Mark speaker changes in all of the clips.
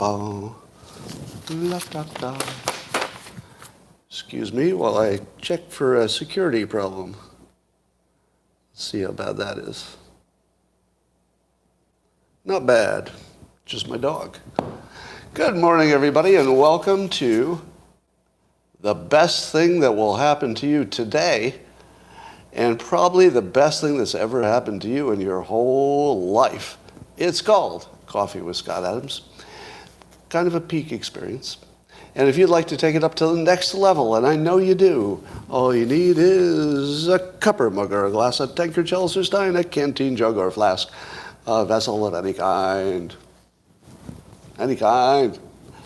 Speaker 1: ba. La da da. Excuse me while I check for a security problem. Let's see how bad that is. Not bad, just my dog. Good morning, everybody, and welcome to the best thing that will happen to you today, and probably the best thing that's ever happened to you in your whole life. It's called Coffee with Scott Adams. Kind of a peak experience. And if you'd like to take it up to the next level, and I know you do, all you need is a cup or mug or a glass, a tankard, chalice or stein, a canteen, jug or flask, a vessel of any kind. Any kind.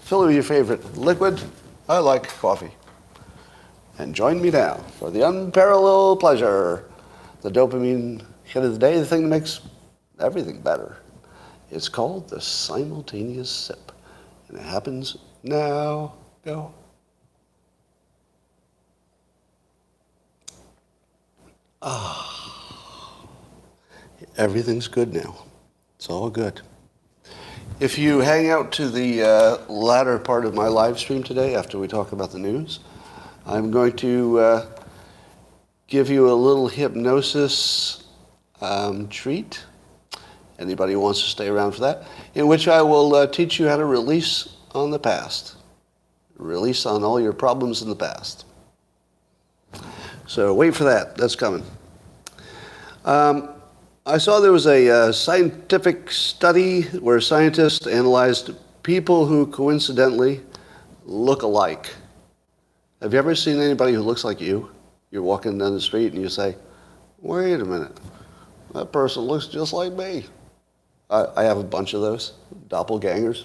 Speaker 1: Fill it with your favorite liquid. I like coffee. And join me now for the unparalleled pleasure, the dopamine hit of the day, the thing that makes everything better. It's called the simultaneous sip. And it happens now. Go. Everything's good now. It's all good. If you hang out to the latter part of my live stream today, after we talk about the news, I'm going to give you a little hypnosis treat. Anybody who wants to stay around for that, in which I will teach you how to release on the past. Release on all your problems in the past. So wait for that. That's coming. I saw there was a scientific study where scientists analyzed people who coincidentally look alike. Have you ever seen anybody who looks like you? You're walking down the street and you say, wait a minute, that person looks just like me. I have a bunch of those, doppelgangers.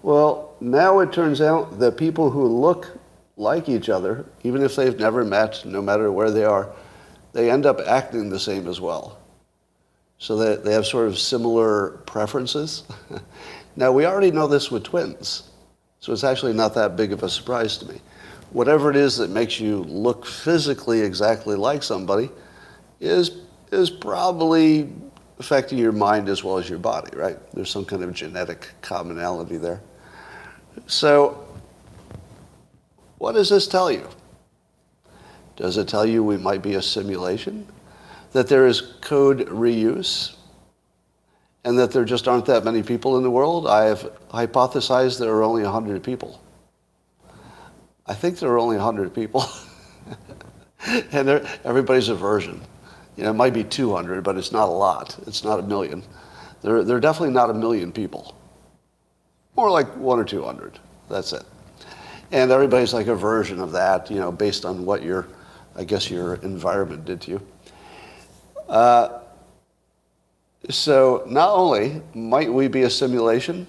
Speaker 1: Well, now it turns out that people who look like each other, even if they've never met, no matter where they are, they end up acting the same as well. So that they have sort of similar preferences. Now, we already know this with twins, so it's actually not that big of a surprise to me. Whatever it is that makes you look physically exactly like somebody is probably affecting your mind as well as your body, right? There's some kind of genetic commonality there. So, what does this tell you? Does it tell you we might be a simulation? That there is code reuse? And that there just aren't that many people in the world? I have hypothesized there are only 100 people. I think there are only 100 people. And everybody's a version. You know, it might be 200, but it's not a lot. It's not a million. There are definitely not a million people. More like 100 or 200. That's it. And everybody's like a version of that, you know, based on what your environment did to you. So not only might we be a simulation,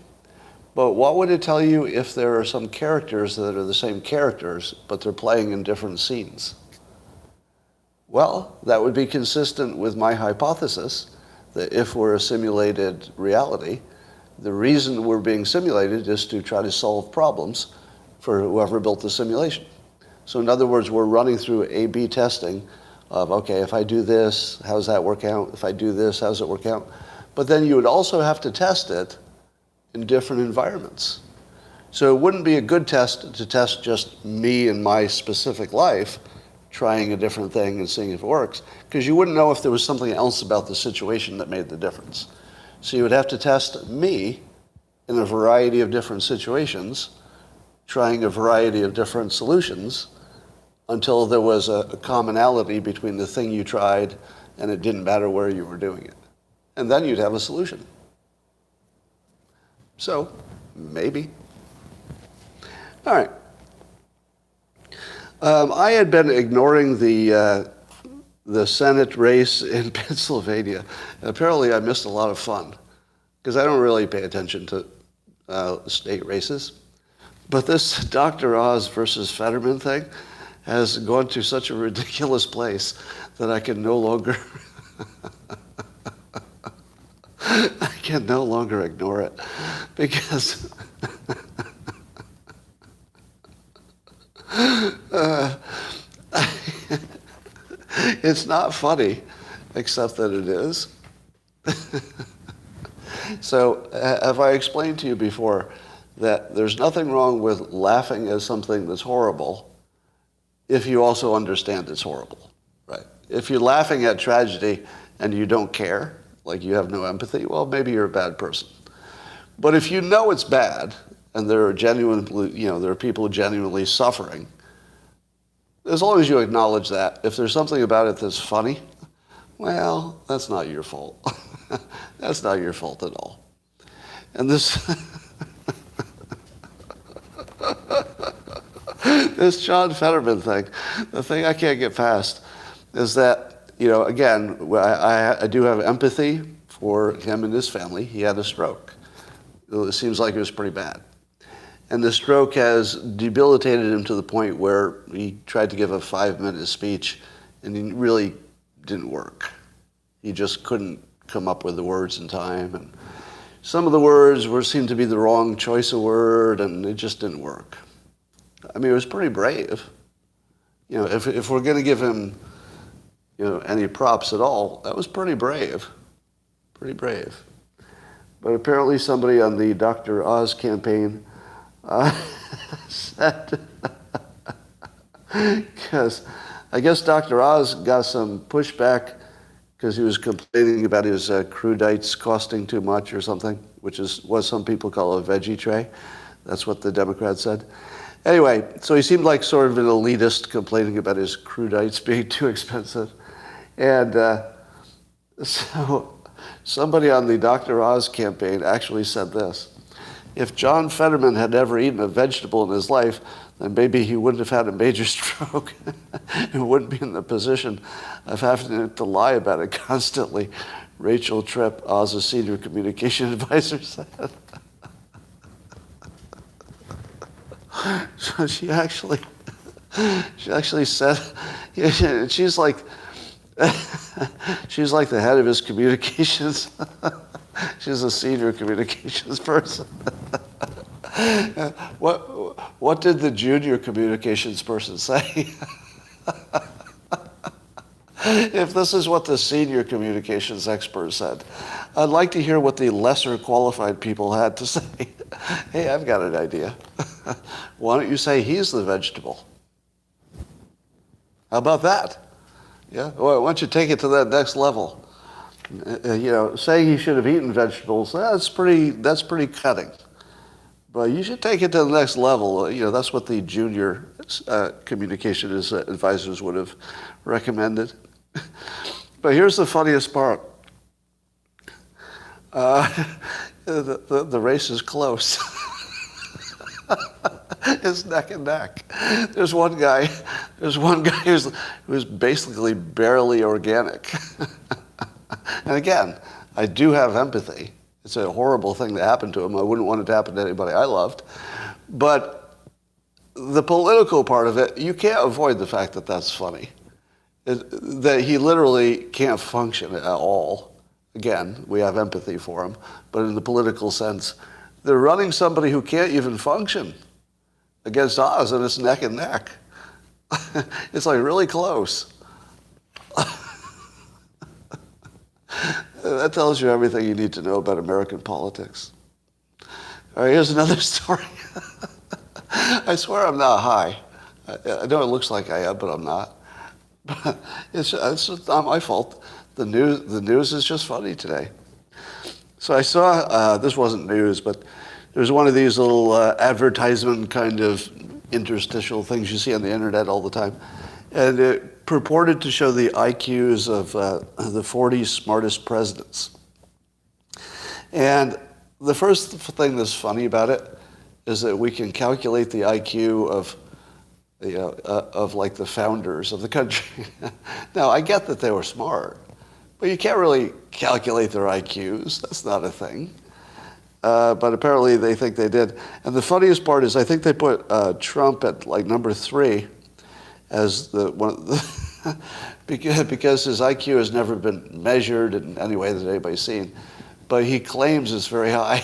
Speaker 1: but what would it tell you if there are some characters that are the same characters, but they're playing in different scenes? Well, that would be consistent with my hypothesis that if we're a simulated reality, the reason we're being simulated is to try to solve problems for whoever built the simulation. So in other words, we're running through A/B testing of, okay, if I do this, how does that work out? If I do this, how does it work out? But then you would also have to test it in different environments. So it wouldn't be a good test to test just me and my specific life, trying a different thing and seeing if it works, because you wouldn't know if there was something else about the situation that made the difference. So you would have to test me in a variety of different situations, trying a variety of different solutions, until there was a commonality between the thing you tried and it didn't matter where you were doing it. And then you'd have a solution. So, maybe. All right. I had been ignoring the Senate race in Pennsylvania. And apparently I missed a lot of fun, because I don't really pay attention to state races. But this Dr. Oz versus Fetterman thing has gone to such a ridiculous place that I can no longer I can no longer ignore it, because it's not funny, except that it is. So, have I explained to you before that there's nothing wrong with laughing at something that's horrible if you also understand it's horrible, right? If you're laughing at tragedy and you don't care, like you have no empathy, well, maybe you're a bad person. But if you know it's bad, and there are there are people genuinely suffering, as long as you acknowledge that, if there's something about it that's funny, well, that's not your fault. That's not your fault at all. And this this John Fetterman thing, the thing I can't get past is that, again, I do have empathy for him and his family. He had a stroke. It seems like it was pretty bad. And the stroke has debilitated him to the point where he tried to give a 5-minute speech and it really didn't work. He just couldn't come up with the words in time. And some of the words seemed to be the wrong choice of word, and it just didn't work. I mean, it was pretty brave. If we're going to give him, any props at all, that was pretty brave. Pretty brave. But apparently somebody on the Dr. Oz campaign said, because I guess Dr. Oz got some pushback because he was complaining about his crudites costing too much or something, which is what some people call a veggie tray. That's what the Democrats said. Anyway, so he seemed like sort of an elitist complaining about his crudites being too expensive. And so somebody on the Dr. Oz campaign actually said this: if John Fetterman had never eaten a vegetable in his life, then maybe he wouldn't have had a major stroke and wouldn't be in the position of having to lie about it constantly, Rachel Tripp, Oz's senior communication advisor, said. So she actually said, she's like the head of his communications. She's a senior communications person. What did the junior communications person say? If this is what the senior communications expert said, I'd like to hear what the lesser qualified people had to say. Hey, I've got an idea. Why don't you say he's the vegetable? How about that? Yeah. Well, why don't you take it to that next level? Saying he should have eaten vegetables, that's pretty cutting. But you should take it to the next level. That's what the junior communication advisors would have recommended. But here's the funniest part. The race is close. It's neck and neck. There's one guy who's basically barely organic. And again, I do have empathy. It's a horrible thing to happen to him. I wouldn't want it to happen to anybody I loved. But the political part of it, you can't avoid the fact that that's funny. That he literally can't function at all. Again, we have empathy for him. But in the political sense, they're running somebody who can't even function against Oz, and it's neck and neck. It's like really close. That tells you everything you need to know about American politics. All right, here's another story. I swear I'm not high. I know it looks like I am, but I'm not. But it's not my fault. The news is just funny today. So I saw, this wasn't news, but there's one of these little advertisement kind of interstitial things you see on the internet all the time. And it purported to show the IQs of the 40 smartest presidents. And the first thing that's funny about it is that we can calculate the IQ of like the founders of the country. Now, I get that they were smart, but you can't really calculate their IQs. That's not a thing. But apparently they think they did. And the funniest part is I think they put Trump at like number 3 as the one because his IQ has never been measured in any way that anybody's seen, but he claims it's very high.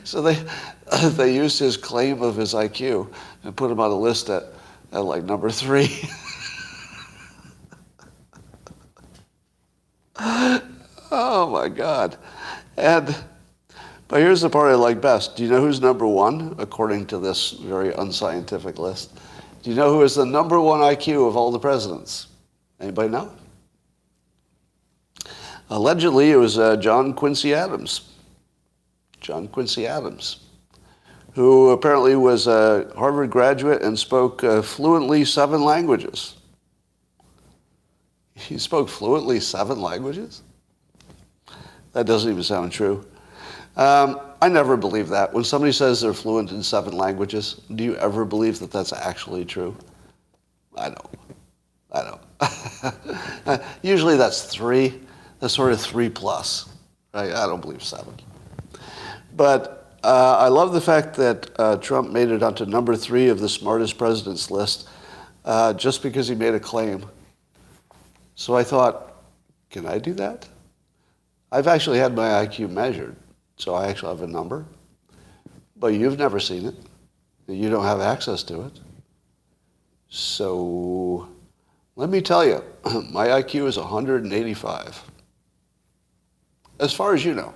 Speaker 1: So they used his claim of his IQ and put him on a list at like number 3. Oh my God. And But here's the part I like best. Do you know who's number one, according to this very unscientific list? Do you know who is the number one IQ of all the presidents? Anybody know? Allegedly, it was John Quincy Adams. John Quincy Adams, who apparently was a Harvard graduate and spoke fluently 7 languages. He spoke fluently 7 languages? That doesn't even sound true. I never believe that. When somebody says they're fluent in 7 languages, do you ever believe that that's actually true? I don't. Usually that's 3. That's sort of 3 plus. Right? I don't believe 7. But I love the fact that Trump made it onto number 3 of the smartest presidents list just because he made a claim. So I thought, can I do that? I've actually had my IQ measured, so I actually have a number. But you've never seen it. You don't have access to it. So let me tell you, my IQ is 185. As far as you know.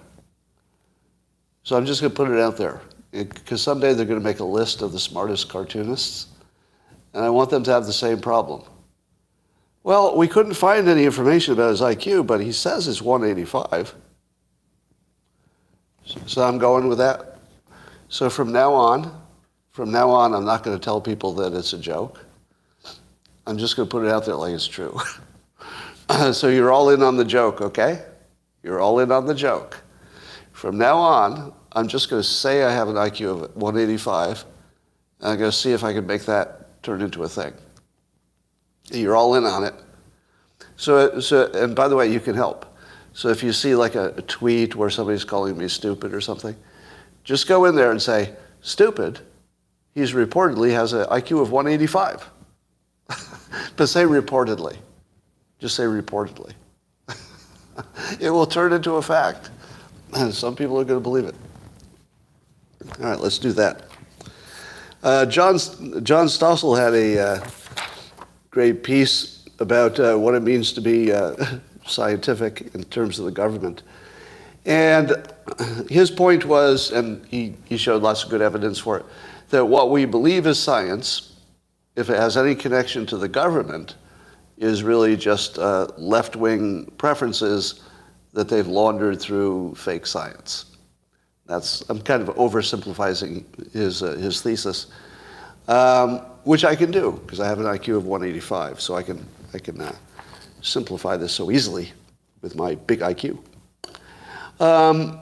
Speaker 1: So I'm just going to put it out there. Because someday they're going to make a list of the smartest cartoonists. And I want them to have the same problem. Well, we couldn't find any information about his IQ, but he says it's 185. So I'm going with that. So from now on, I'm not going to tell people that it's a joke. I'm just going to put it out there like it's true. So you're all in on the joke, okay? You're all in on the joke. From now on, I'm just going to say I have an IQ of 185, and I'm going to see if I can make that turn into a thing. You're all in on it. So, and by the way, you can help. So if you see like a tweet where somebody's calling me stupid or something, just go in there and say, stupid, he's reportedly has an IQ of 185. But say reportedly. Just say reportedly. It will turn into a fact. And some people are going to believe it. All right, let's do that. John Stossel had a great piece about what it means to be scientific in terms of the government. And his point was, and he showed lots of good evidence for it, that what we believe is science, if it has any connection to the government, is really just left-wing preferences that they've laundered through fake science. I'm kind of oversimplifying his thesis, which I can do because I have an IQ of 185, so I can simplify this so easily with my big IQ. And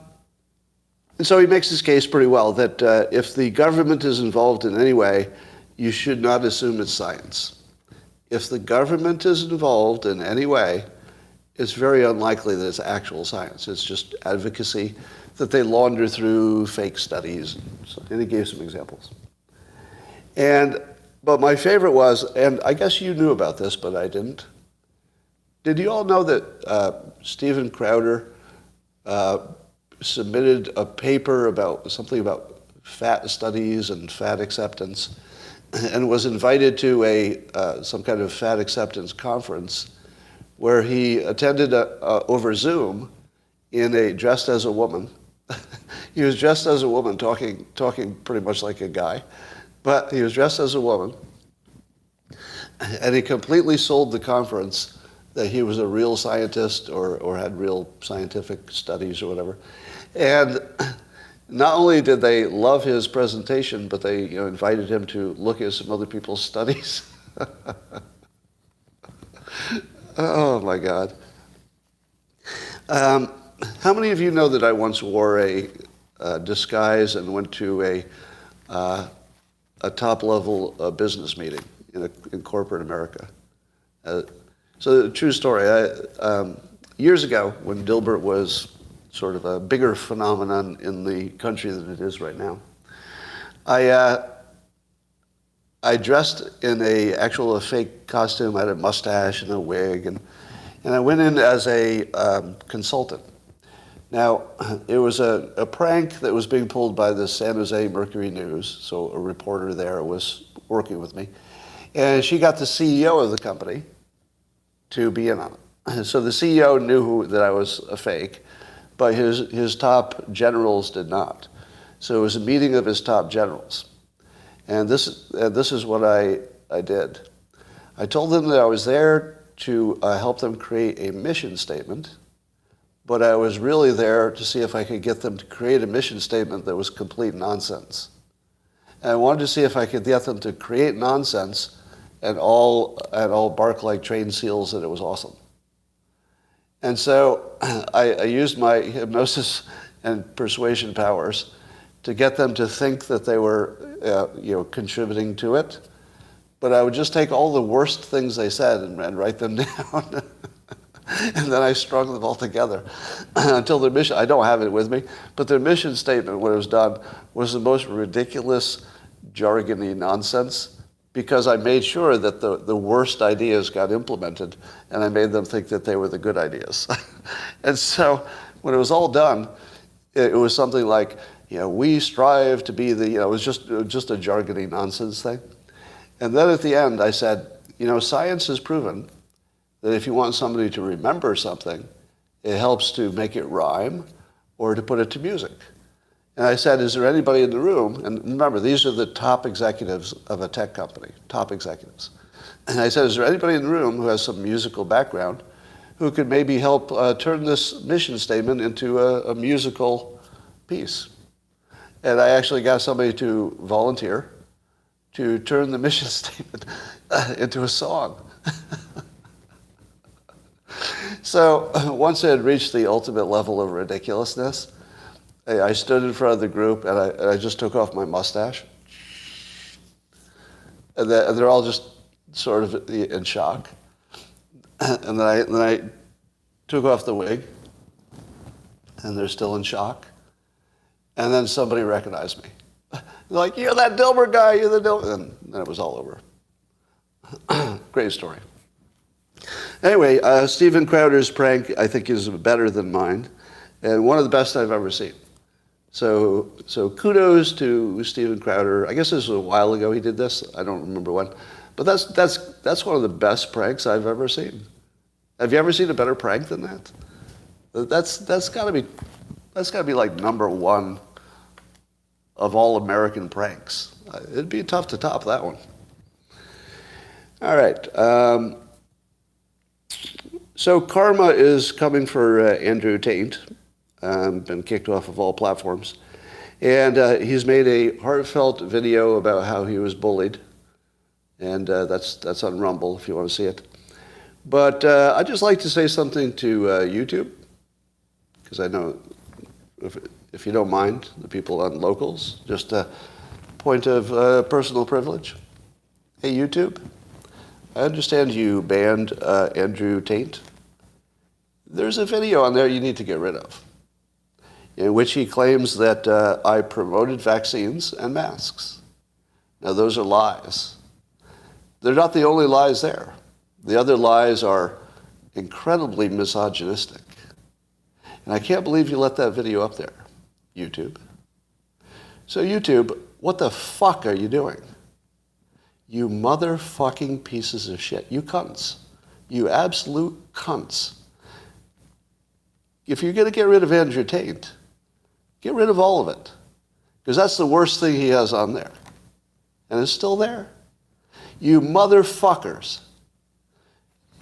Speaker 1: so he makes his case pretty well that if the government is involved in any way, you should not assume it's science. If the government is involved in any way, it's very unlikely that it's actual science. It's just advocacy that they launder through fake studies. And he gave some examples. But my favorite was, and I guess you knew about this, but I didn't. Did you all know that Steven Crowder submitted a paper about something about fat studies and fat acceptance, and was invited to some kind of fat acceptance conference where he attended over Zoom dressed as a woman. He was dressed as a woman, talking pretty much like a guy, but he was dressed as a woman, and he completely sold the conference that he was a real scientist or had real scientific studies or whatever. And not only did they love his presentation, but they invited him to look at some other people's studies. Oh my God. How many of you know that I once wore a disguise and went to a top-level business meeting in corporate America? So, true story. Years ago, when Dilbert was sort of a bigger phenomenon in the country than it is right now, I dressed in a fake costume. I had a mustache and a wig, and I went in as a consultant. Now, it was a prank that was being pulled by the San Jose Mercury News, so a reporter there was working with me, and she got the CEO of the company to be in on it. So the CEO knew that I was a fake, but his top generals did not. So it was a meeting of his top generals. And this is what I did. I told them that I was there to help them create a mission statement, but I was really there to see if I could get them to create a mission statement that was complete nonsense. And I wanted to see if I could get them to create nonsense and all bark like trained seals that it was awesome. And so I used my hypnosis and persuasion powers to get them to think that they were contributing to it. But I would just take all the worst things they said and write them down. And then I strung them all together until their mission, I don't have it with me, but their mission statement, when it was done, was the most ridiculous, jargony nonsense, because I made sure that the worst ideas got implemented, and I made them think that they were the good ideas. And so when it was all done, it was something like, we strive to be the, it was just a jargony nonsense thing. And then at the end, I said, science has proven that if you want somebody to remember something, it helps to make it rhyme or to put it to music. And I said, is there anybody in the room? And remember, these are the top executives of a tech company, top executives. And I said, is there anybody in the room who has some musical background who could maybe help turn this mission statement into a musical piece? And I actually got somebody to volunteer to turn the mission statement into a song. So once I had reached the ultimate level of ridiculousness, I stood in front of the group and I just took off my mustache. And they're all just sort of in shock. And then I took off the wig, and they're still in shock. And then somebody recognized me. They're like, you're that Dilbert guy, you're the Dilbert. And then it was all over. Great story. Anyway, Steven Crowder's prank, I think, is better than mine, and one of the best I've ever seen. So kudos to Steven Crowder. I guess this was a while ago he did this. I don't remember when. But that's one of the best pranks I've ever seen. Have you ever seen a better prank than that? That's got to be like number one of all American pranks. It'd be tough to top that one. All right. So karma is coming for Andrew Tate. Been kicked off of all platforms. And he's made a heartfelt video about how he was bullied. And that's on Rumble if you want to see it. But I'd just like to say something to YouTube, because I know, if you don't mind, the people on Locals, just a point of personal privilege. Hey, YouTube, I understand you banned Andrew Tate. There's a video on there you need to get rid of, in which he claims that I promoted vaccines and masks. Now, those are lies. They're not the only lies there. The other lies are incredibly misogynistic. And I can't believe you let that video up there, YouTube. So YouTube, what the fuck are you doing? You motherfucking pieces of shit. You cunts. You absolute cunts. If you're going to get rid of Andrew Tate, get rid of all of it. Because that's the worst thing he has on there. And it's still there. You motherfuckers.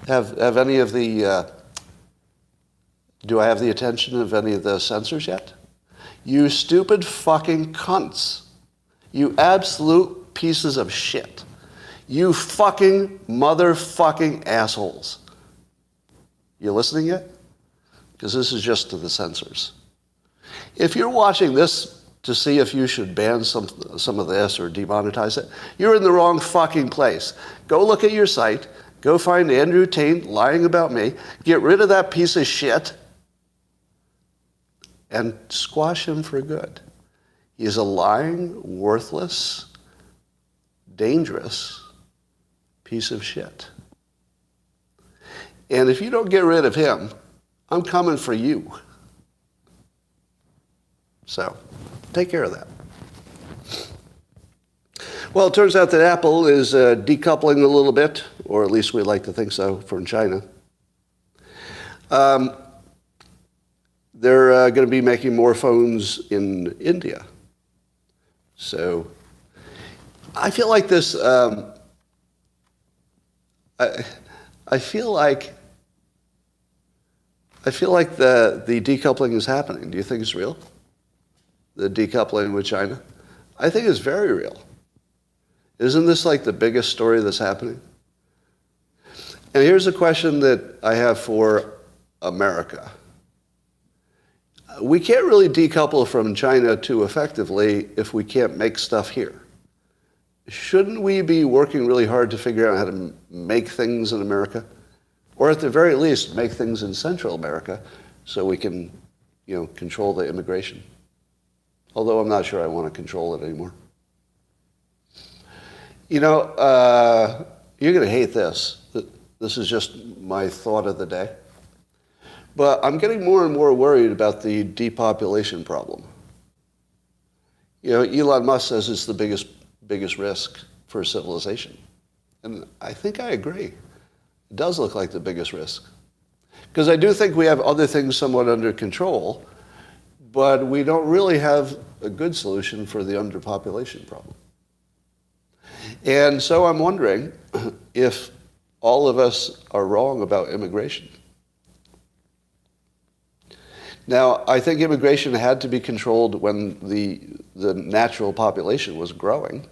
Speaker 1: Have any of the, do I have the attention of any of the censors yet? You stupid fucking cunts. You absolute pieces of shit. You fucking motherfucking assholes. You listening yet? Because this is just to the censors. If you're watching this to see if you should ban some of this or demonetize it, you're in the wrong fucking place. Go look at your site. Go find Andrew Tate lying about me. Get rid of that piece of shit and squash him for good. He is a lying, worthless, dangerous piece of shit. And if you don't get rid of him, I'm coming for you. So, take care of that. Well, it turns out that Apple is decoupling a little bit, or at least we like to think so, from China. they're going to be making more phones in India. So I feel like this, I feel like the decoupling is happening. Do you think it's real? The decoupling with China? I think it's very real. Isn't this like the biggest story that's happening? And here's a question that I have for America. We can't really decouple from China too effectively if we can't make stuff here. Shouldn't we be working really hard to figure out how to make things in America? Or at the very least, make things in Central America so we can, control the immigration. Although I'm not sure I want to control it anymore. You're going to hate this. This is just my thought of the day. But I'm getting more and more worried about the depopulation problem. Elon Musk says it's the biggest risk for civilization. And I think I agree. It does look like the biggest risk. Because I do think we have other things somewhat under control, but we don't really have a good solution for the underpopulation problem. And so I'm wondering if all of us are wrong about immigration. Now, I think immigration had to be controlled when the natural population was growing.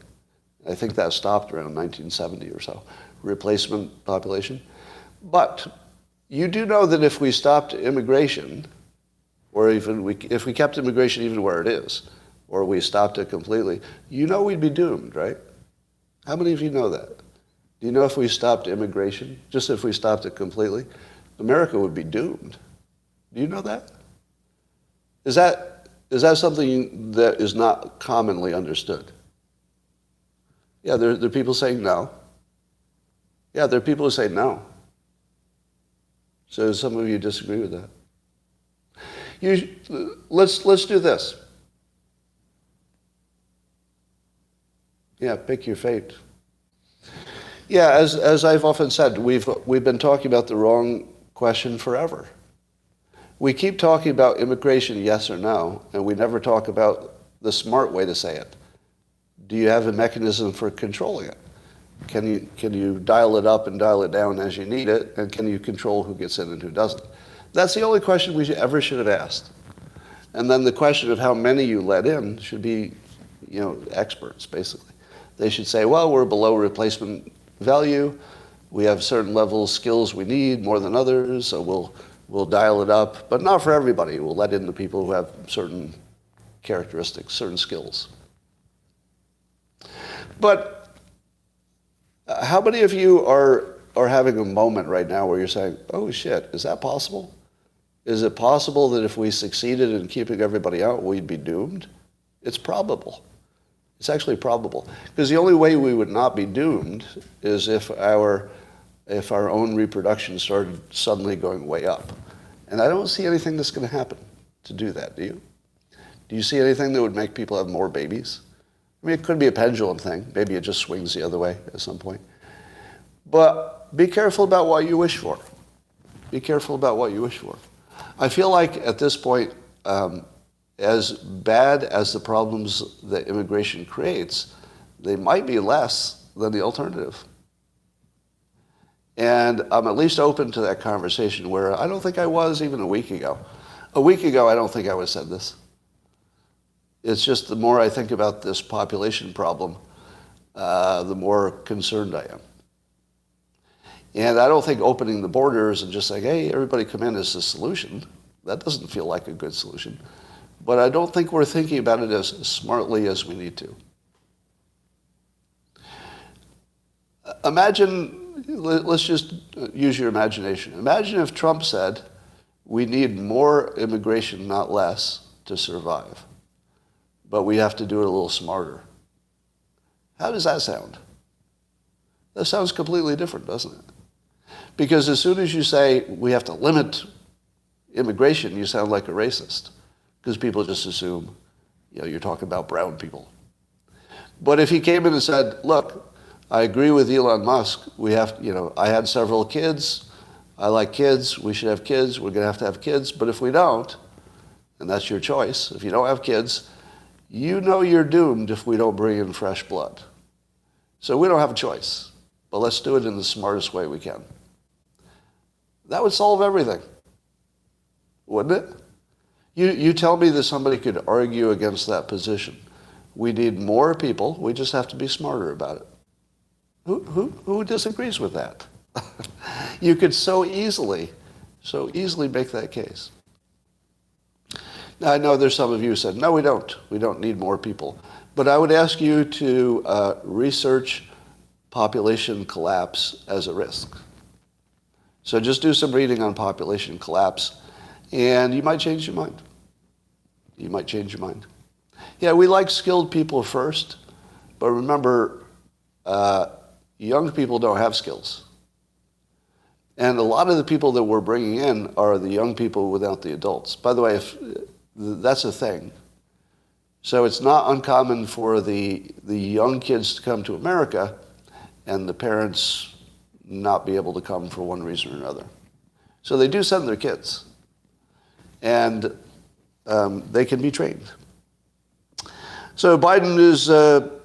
Speaker 1: I think that stopped around 1970 or so, replacement population. But you do know that if we stopped immigration, or even if we kept immigration even where it is, or we stopped it completely, we'd be doomed, right? How many of you know that? Do you know if we stopped immigration, just if we stopped it completely, America would be doomed? Do you know that? Is that something that is not commonly understood? Yeah, there are people saying no. Yeah, there are people who say no. So some of you disagree with that. Let's do this. Yeah, pick your fate. Yeah, as I've often said, we've been talking about the wrong question forever. We keep talking about immigration, yes or no, and we never talk about the smart way to say it. Do you have a mechanism for controlling it? Can you dial it up and dial it down as you need it, and can you control who gets in and who doesn't? That's the only question we ever should have asked. And then the question of how many you let in should be, experts, basically. They should say, well, we're below replacement value. We have certain level of skills we need more than others, so we'll dial it up, but not for everybody. We'll let in the people who have certain characteristics, certain skills. But how many of you are having a moment right now where you're saying, oh shit, is that possible? Is it possible that if we succeeded in keeping everybody out, we'd be doomed? It's probable. It's actually probable. Because the only way we would not be doomed is if our own reproduction started suddenly going way up. And I don't see anything that's going to happen to do that, do you? Do you see anything that would make people have more babies? I mean, it could be a pendulum thing. Maybe it just swings the other way at some point. But be careful about what you wish for. Be careful about what you wish for. I feel like at this point, as bad as the problems that immigration creates, they might be less than the alternative. And I'm at least open to that conversation where I don't think I was even a week ago. A week ago, I don't think I would have said this. It's just the more I think about this population problem, the more concerned I am. And I don't think opening the borders and just saying, hey, everybody come in is the solution. That doesn't feel like a good solution. But I don't think we're thinking about it as smartly as we need to. Imagine, let's just use your imagination. Imagine if Trump said, we need more immigration, not less, to survive. But we have to do it a little smarter. How does that sound? That sounds completely different, doesn't it? Because as soon as you say we have to limit immigration, you sound like a racist. Because people just assume, you're talking about brown people. But if he came in and said, look, I agree with Elon Musk. We have, I had several kids. I like kids. We should have kids. We're going to have kids. But if we don't, and that's your choice. If you don't have kids, you know you're doomed if we don't bring in fresh blood. So we don't have a choice, but let's do it in the smartest way we can. That would solve everything, wouldn't it? You tell me that somebody could argue against that position. We need more people. We just have to be smarter about it. Who disagrees with that? You could so easily make that case. Now, I know there's some of you who said, no, we don't. We don't need more people. But I would ask you to research population collapse as a risk. So just do some reading on population collapse, and you might change your mind. You might change your mind. Yeah, we like skilled people first, but remember, young people don't have skills. And a lot of the people that we're bringing in are the young people without the adults. By the way, that's a thing. So it's not uncommon for the young kids to come to America and the parents not be able to come for one reason or another. So they do send their kids, and they can be trained. So Biden is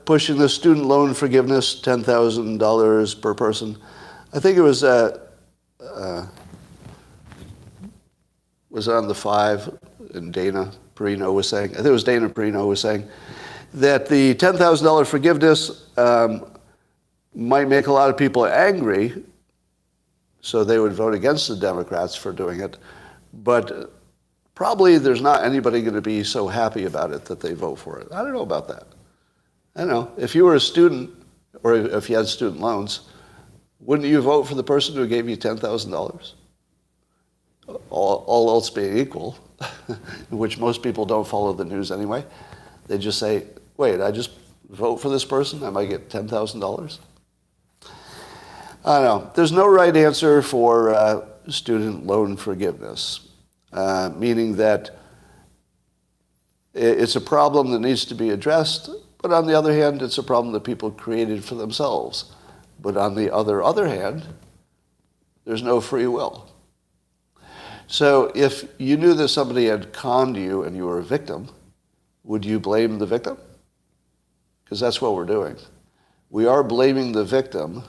Speaker 1: pushing the student loan forgiveness, $10,000 per person. I think it was on the 5, and Dana Perino was saying, I think it was Dana Perino was saying, that the $10,000 forgiveness might make a lot of people angry, so they would vote against the Democrats for doing it. But probably there's not anybody going to be so happy about it that they vote for it. I don't know about that. I don't know. If you were a student, or if you had student loans, wouldn't you vote for the person who gave you $10,000? All else being equal, which most people don't follow the news anyway. They just say, wait, I just vote for this person, I might get $10,000? I don't know. There's no right answer for student loan forgiveness, meaning that it's a problem that needs to be addressed, but on the other hand, it's a problem that people created for themselves. But on the other hand, there's no free will. So if you knew that somebody had conned you and you were a victim, would you blame the victim? Because that's what we're doing. We are blaming the victim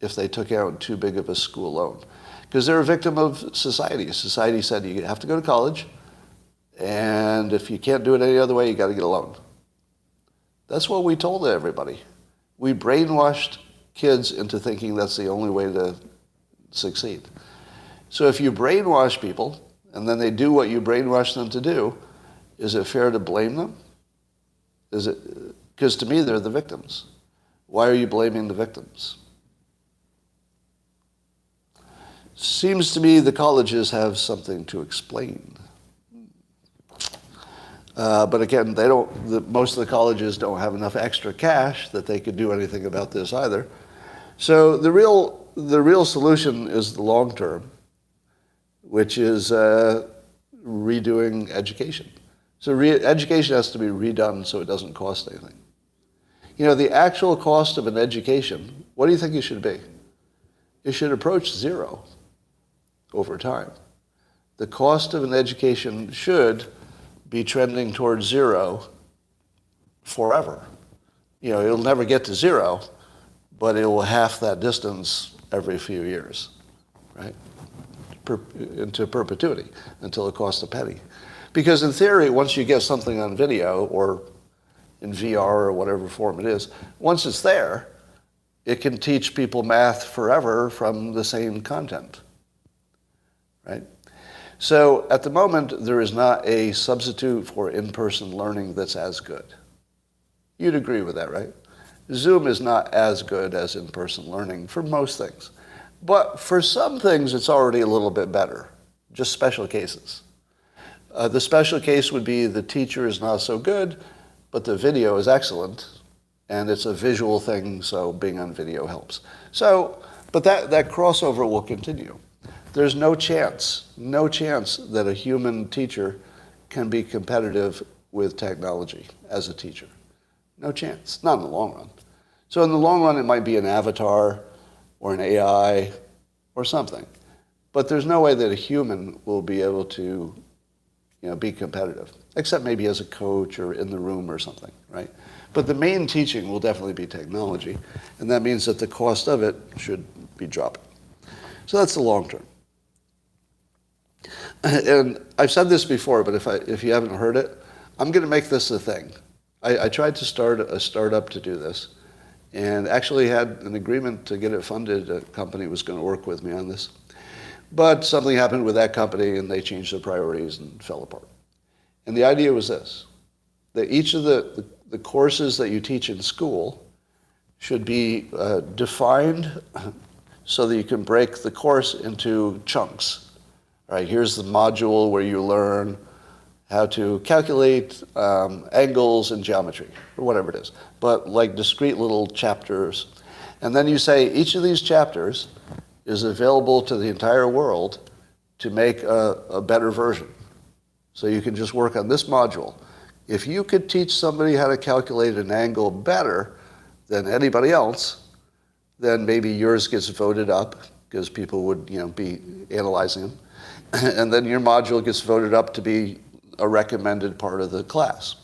Speaker 1: if they took out too big of a school loan. Because they're a victim of society. Society said you have to go to college, and if you can't do it any other way, you got to get a loan. That's what we told everybody. We brainwashed kids into thinking that's the only way to succeed. So if you brainwash people, and then they do what you brainwash them to do, is it fair to blame them? Is it? Because to me, they're the victims. Why are you blaming the victims? Seems to me the colleges have something to explain. But again, most of the colleges don't have enough extra cash that they could do anything about this either. So the real solution is the long term, which is redoing education. So education has to be redone so it doesn't cost anything. You know, the actual cost of an education, what do you think it should be? It should approach zero over time. The cost of an education should be trending towards zero forever. You know, it'll never get to zero, but it will half that distance every few years, right? Into perpetuity, until it costs a penny. Because in theory, once you get something on video or in VR or whatever form it is, once it's there, it can teach people math forever from the same content, right? So at the moment, there is not a substitute for in-person learning that's as good. You'd agree with that, right? Zoom is not as good as in-person learning for most things. But for some things, it's already a little bit better, just special cases. The special case would be the teacher is not so good, but the video is excellent, and it's a visual thing, so being on video helps. So, but that crossover will continue. There's no chance that a human teacher can be competitive with technology as a teacher. No chance, not in the long run. So in the long run, it might be an avatar or an AI or something. But there's no way that a human will be able to, be competitive, except maybe as a coach or in the room or something, right? But the main teaching will definitely be technology, and that means that the cost of it should be dropping. So that's the long term. And I've said this before, but if you haven't heard it, I'm going to make this a thing. I tried to start a startup to do this, and actually had an agreement to get it funded. A company was going to work with me on this. But something happened with that company, and they changed their priorities and fell apart. And the idea was this, that each of the courses that you teach in school should be defined so that you can break the course into chunks. All right, here's the module where you learn how to calculate angles in geometry, or whatever it is, but like discrete little chapters. And then you say each of these chapters is available to the entire world to make a better version. So you can just work on this module. If you could teach somebody how to calculate an angle better than anybody else, then maybe yours gets voted up, because people would be analyzing them. And then your module gets voted up to be a recommended part of the class.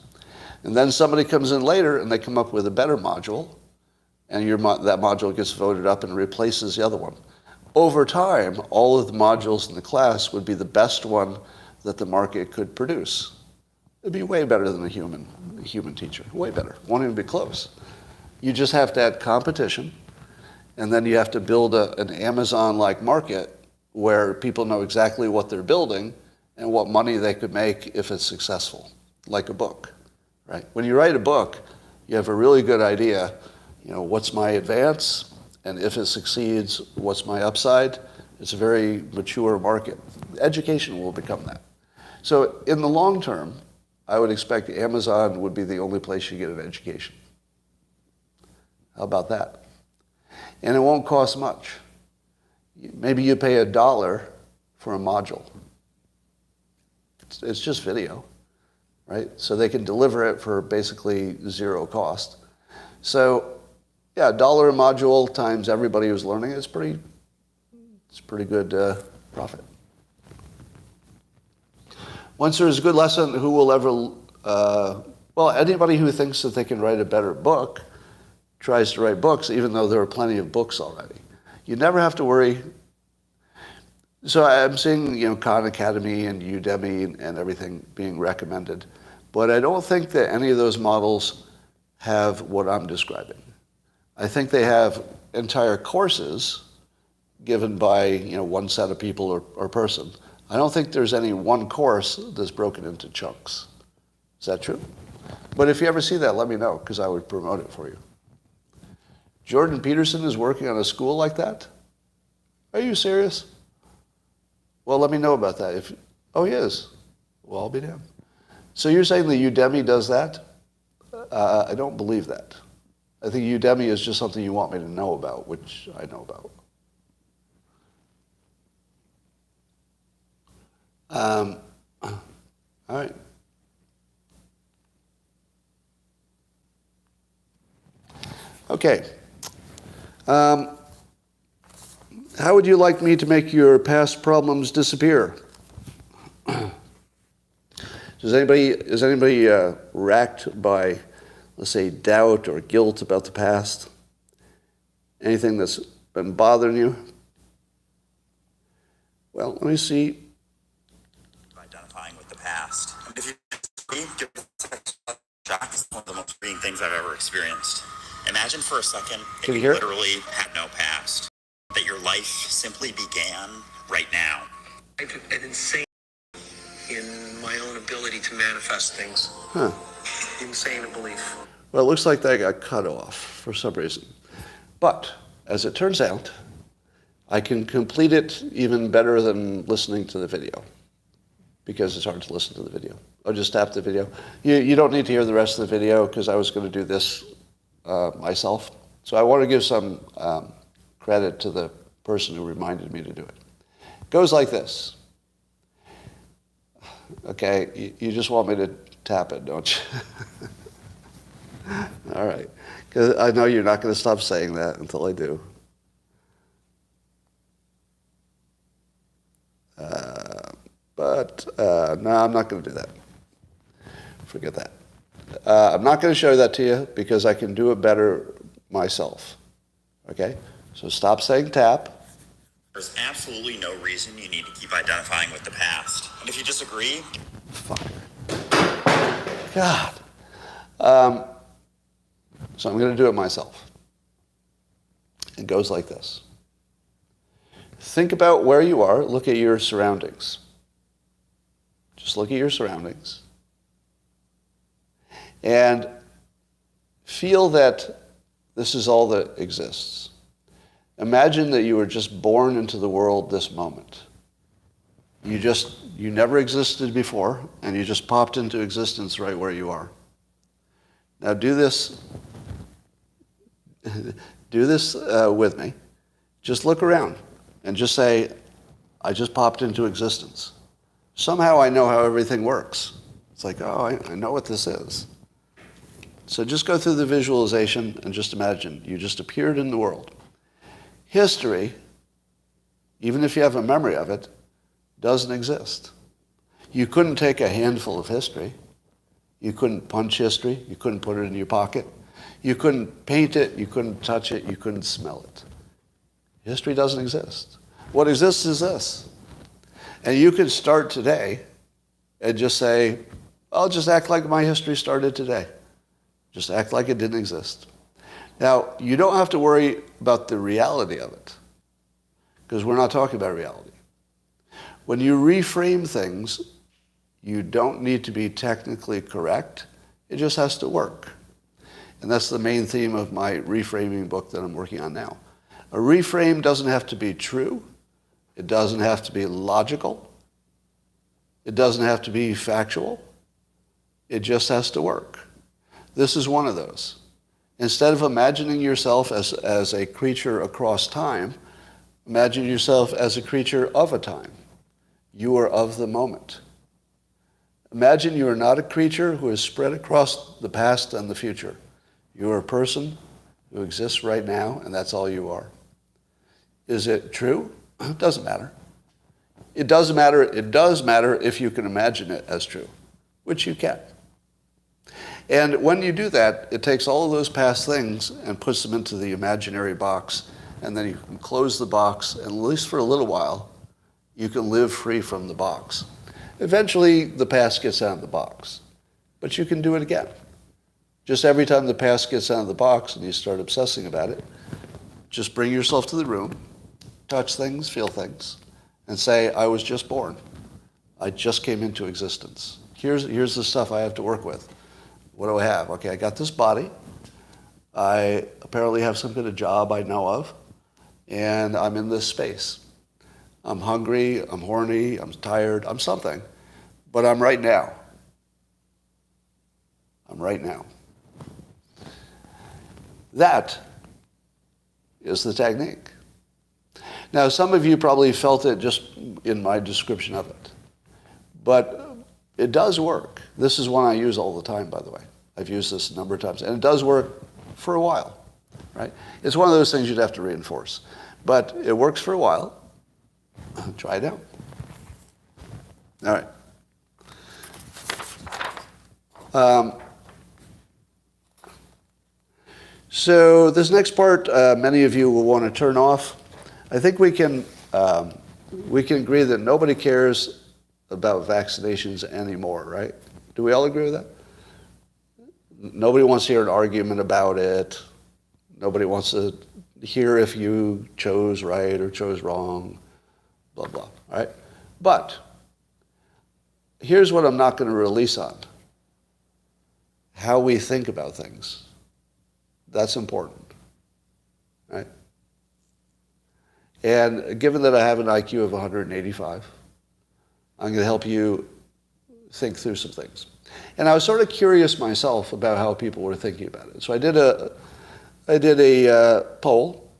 Speaker 1: And then somebody comes in later and they come up with a better module, and that module gets voted up and replaces the other one. Over time, all of the modules in the class would be the best one that the market could produce. It'd be way better than a human teacher, way better. Won't even be close. You just have to add competition, and then you have to build an Amazon-like market where people know exactly what they're building and what money they could make if it's successful, like a book, right? When you write a book, you have a really good idea, what's my advance, and if it succeeds, what's my upside? It's a very mature market. Education will become that. So in the long term, I would expect Amazon would be the only place you get an education. How about that? And it won't cost much. Maybe you pay $1 for a module. It's just video, right? So they can deliver it for basically zero cost. So yeah, $1 a module times everybody who's learning it's pretty good profit. Once there's a good lesson, who will ever, anybody who thinks that they can write a better book tries to write books, even though there are plenty of books already. You never have to worry. So I'm seeing, Khan Academy and Udemy and everything being recommended, but I don't think that any of those models have what I'm describing. I think they have entire courses given by, one set of people or person. I don't think there's any one course that's broken into chunks. Is that true? But if you ever see that, let me know, because I would promote it for you. Jordan Peterson is working on a school like that? Are you serious? Well, let me know about that. Oh, he is. Well, I'll be damned. So you're saying that Udemy does that? I don't believe that. I think Udemy is just something you want me to know about, which I know about. All right. Okay. How would you like me to make your past problems disappear? Is anybody racked by, let's say, doubt or guilt about the past? Anything that's been bothering you? Well, let me see.
Speaker 2: Identifying with the past. If you shock is one of the most freeing things I've ever experienced. Imagine for a second that
Speaker 1: Can you hear?
Speaker 2: Literally had no past. That your life simply began right now.
Speaker 3: I have an insane in my own ability to manifest things.
Speaker 1: Huh.
Speaker 3: Insane belief.
Speaker 1: Well, it looks like that got cut off for some reason. But, as it turns out, I can complete it even better than listening to the video, because it's hard to listen to the video. I'll just tap the video. You don't need to hear the rest of the video, because I was going to do this myself. So I want to give some credit to the person who reminded me to do it. It goes like this. Okay, you just want me to tap it, don't you? All right, because I know you're not going to stop saying that until I do. But but no, I'm not going to do that. Forget that. I'm not going to show that to you because I can do it better myself. Okay? So stop saying tap.
Speaker 2: There's absolutely no reason you need to keep identifying with the past. And if you disagree,
Speaker 1: Fucker. God. So I'm going to do it myself. It goes like this. Think about where you are. Look at your surroundings. Just look at your surroundings. And feel that this is all that exists. Imagine that you were just born into the world this moment. You never existed before, and you just popped into existence right where you are. Now do this with me. Just look around and just say, I just popped into existence. Somehow I know how everything works. It's like, oh, I know what this is. So just go through the visualization and just imagine you just appeared in the world. History, even if you have a memory of it, doesn't exist. You couldn't take a handful of history. You couldn't punch history. You couldn't put it in your pocket. You couldn't paint it. You couldn't touch it. You couldn't smell it. History doesn't exist. What exists is this. And you could start today and just say, I'll just act like my history started today. Just act like it didn't exist. Now, you don't have to worry about the reality of it, because we're not talking about reality. When you reframe things, you don't need to be technically correct. It just has to work. And that's the main theme of my reframing book that I'm working on now. A reframe doesn't have to be true. It doesn't have to be logical. It doesn't have to be factual. It just has to work. This is one of those. Instead of imagining yourself as a creature across time, imagine yourself as a creature of a time. You are of the moment. Imagine you are not a creature who is spread across the past and the future. You are a person who exists right now, and that's all you are. Is it true? It doesn't matter. It does matter if you can imagine it as true, which you can. And when you do that, it takes all of those past things and puts them into the imaginary box, and then you can close the box, and at least for a little while, you can live free from the box. Eventually, the past gets out of the box, but you can do it again. Just every time the past gets out of the box and you start obsessing about it, just bring yourself to the room, touch things, feel things, and say, I was just born. I just came into existence. Here's the stuff I have to work with. What do I have? Okay, I got this body. I apparently have some kind of job I know of, and I'm in this space. I'm hungry, I'm horny, I'm tired, I'm something, but I'm right now. I'm right now. That is the technique. Now, some of you probably felt it just in my description of it, but it does work. This is one I use all the time, by the way. I've used this a number of times, and it does work for a while, right? It's one of those things you'd have to reinforce, but it works for a while. Try it out. All right. So this next part, many of you will want to turn off. I think we can agree that nobody cares about vaccinations anymore, right? Do we all agree with that? Nobody wants to hear an argument about it. Nobody wants to hear if you chose right or chose wrong, blah, blah, all right? But here's what I'm not going to release on. How we think about things. That's important, right? And given that I have an IQ of 185, I'm going to help you think through some things. And I was sort of curious myself about how people were thinking about it. So I did a poll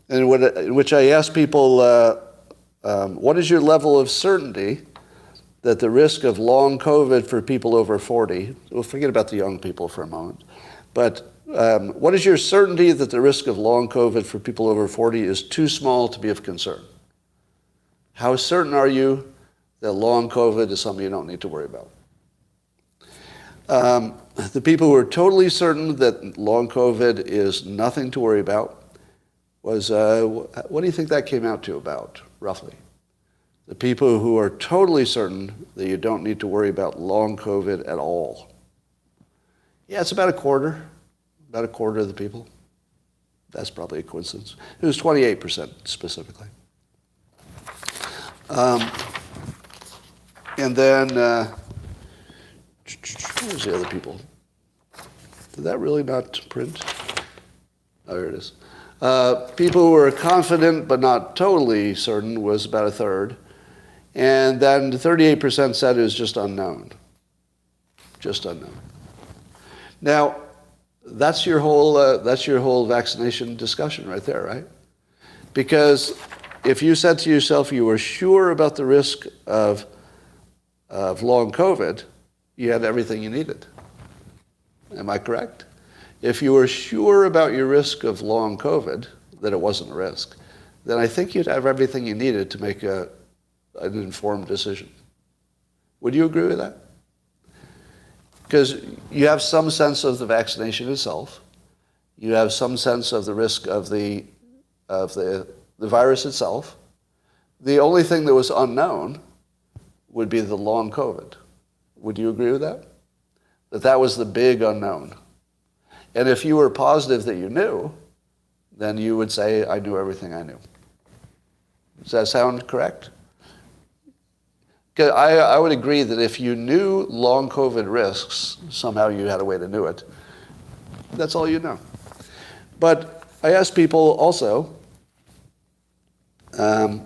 Speaker 1: in which I asked people, what is your level of certainty that the risk of long COVID for people over 40, we'll forget about the young people for a moment, but what is your certainty that the risk of long COVID for people over 40 is too small to be of concern? How certain are you that long COVID is something you don't need to worry about. The people who are totally certain that long COVID is nothing to worry about was, what do you think that came out to about, roughly? The people who are totally certain that you don't need to worry about long COVID at all. Yeah, it's about a quarter of the people. That's probably a coincidence. It was 28% specifically. And then, where's the other people? Did that really not print? Oh, here it is. People who were confident but not totally certain was about a third. And then 38% said it was just unknown. Just unknown. Now, that's your whole vaccination discussion right there, right? Because if you said to yourself you were sure about the risk of long COVID, you had everything you needed. Am I correct? If you were sure about your risk of long COVID, that it wasn't a risk, then I think you'd have everything you needed to make an informed decision. Would you agree with that? Because you have some sense of the vaccination itself. You have some sense of the risk of the virus itself. The only thing that was unknown would be the long COVID. Would you agree with that? That was the big unknown. And if you were positive that you knew, then you would say, I knew everything I knew. Does that sound correct? I would agree that if you knew long COVID risks, somehow you had a way to know it. That's all you know. But I asked people also, I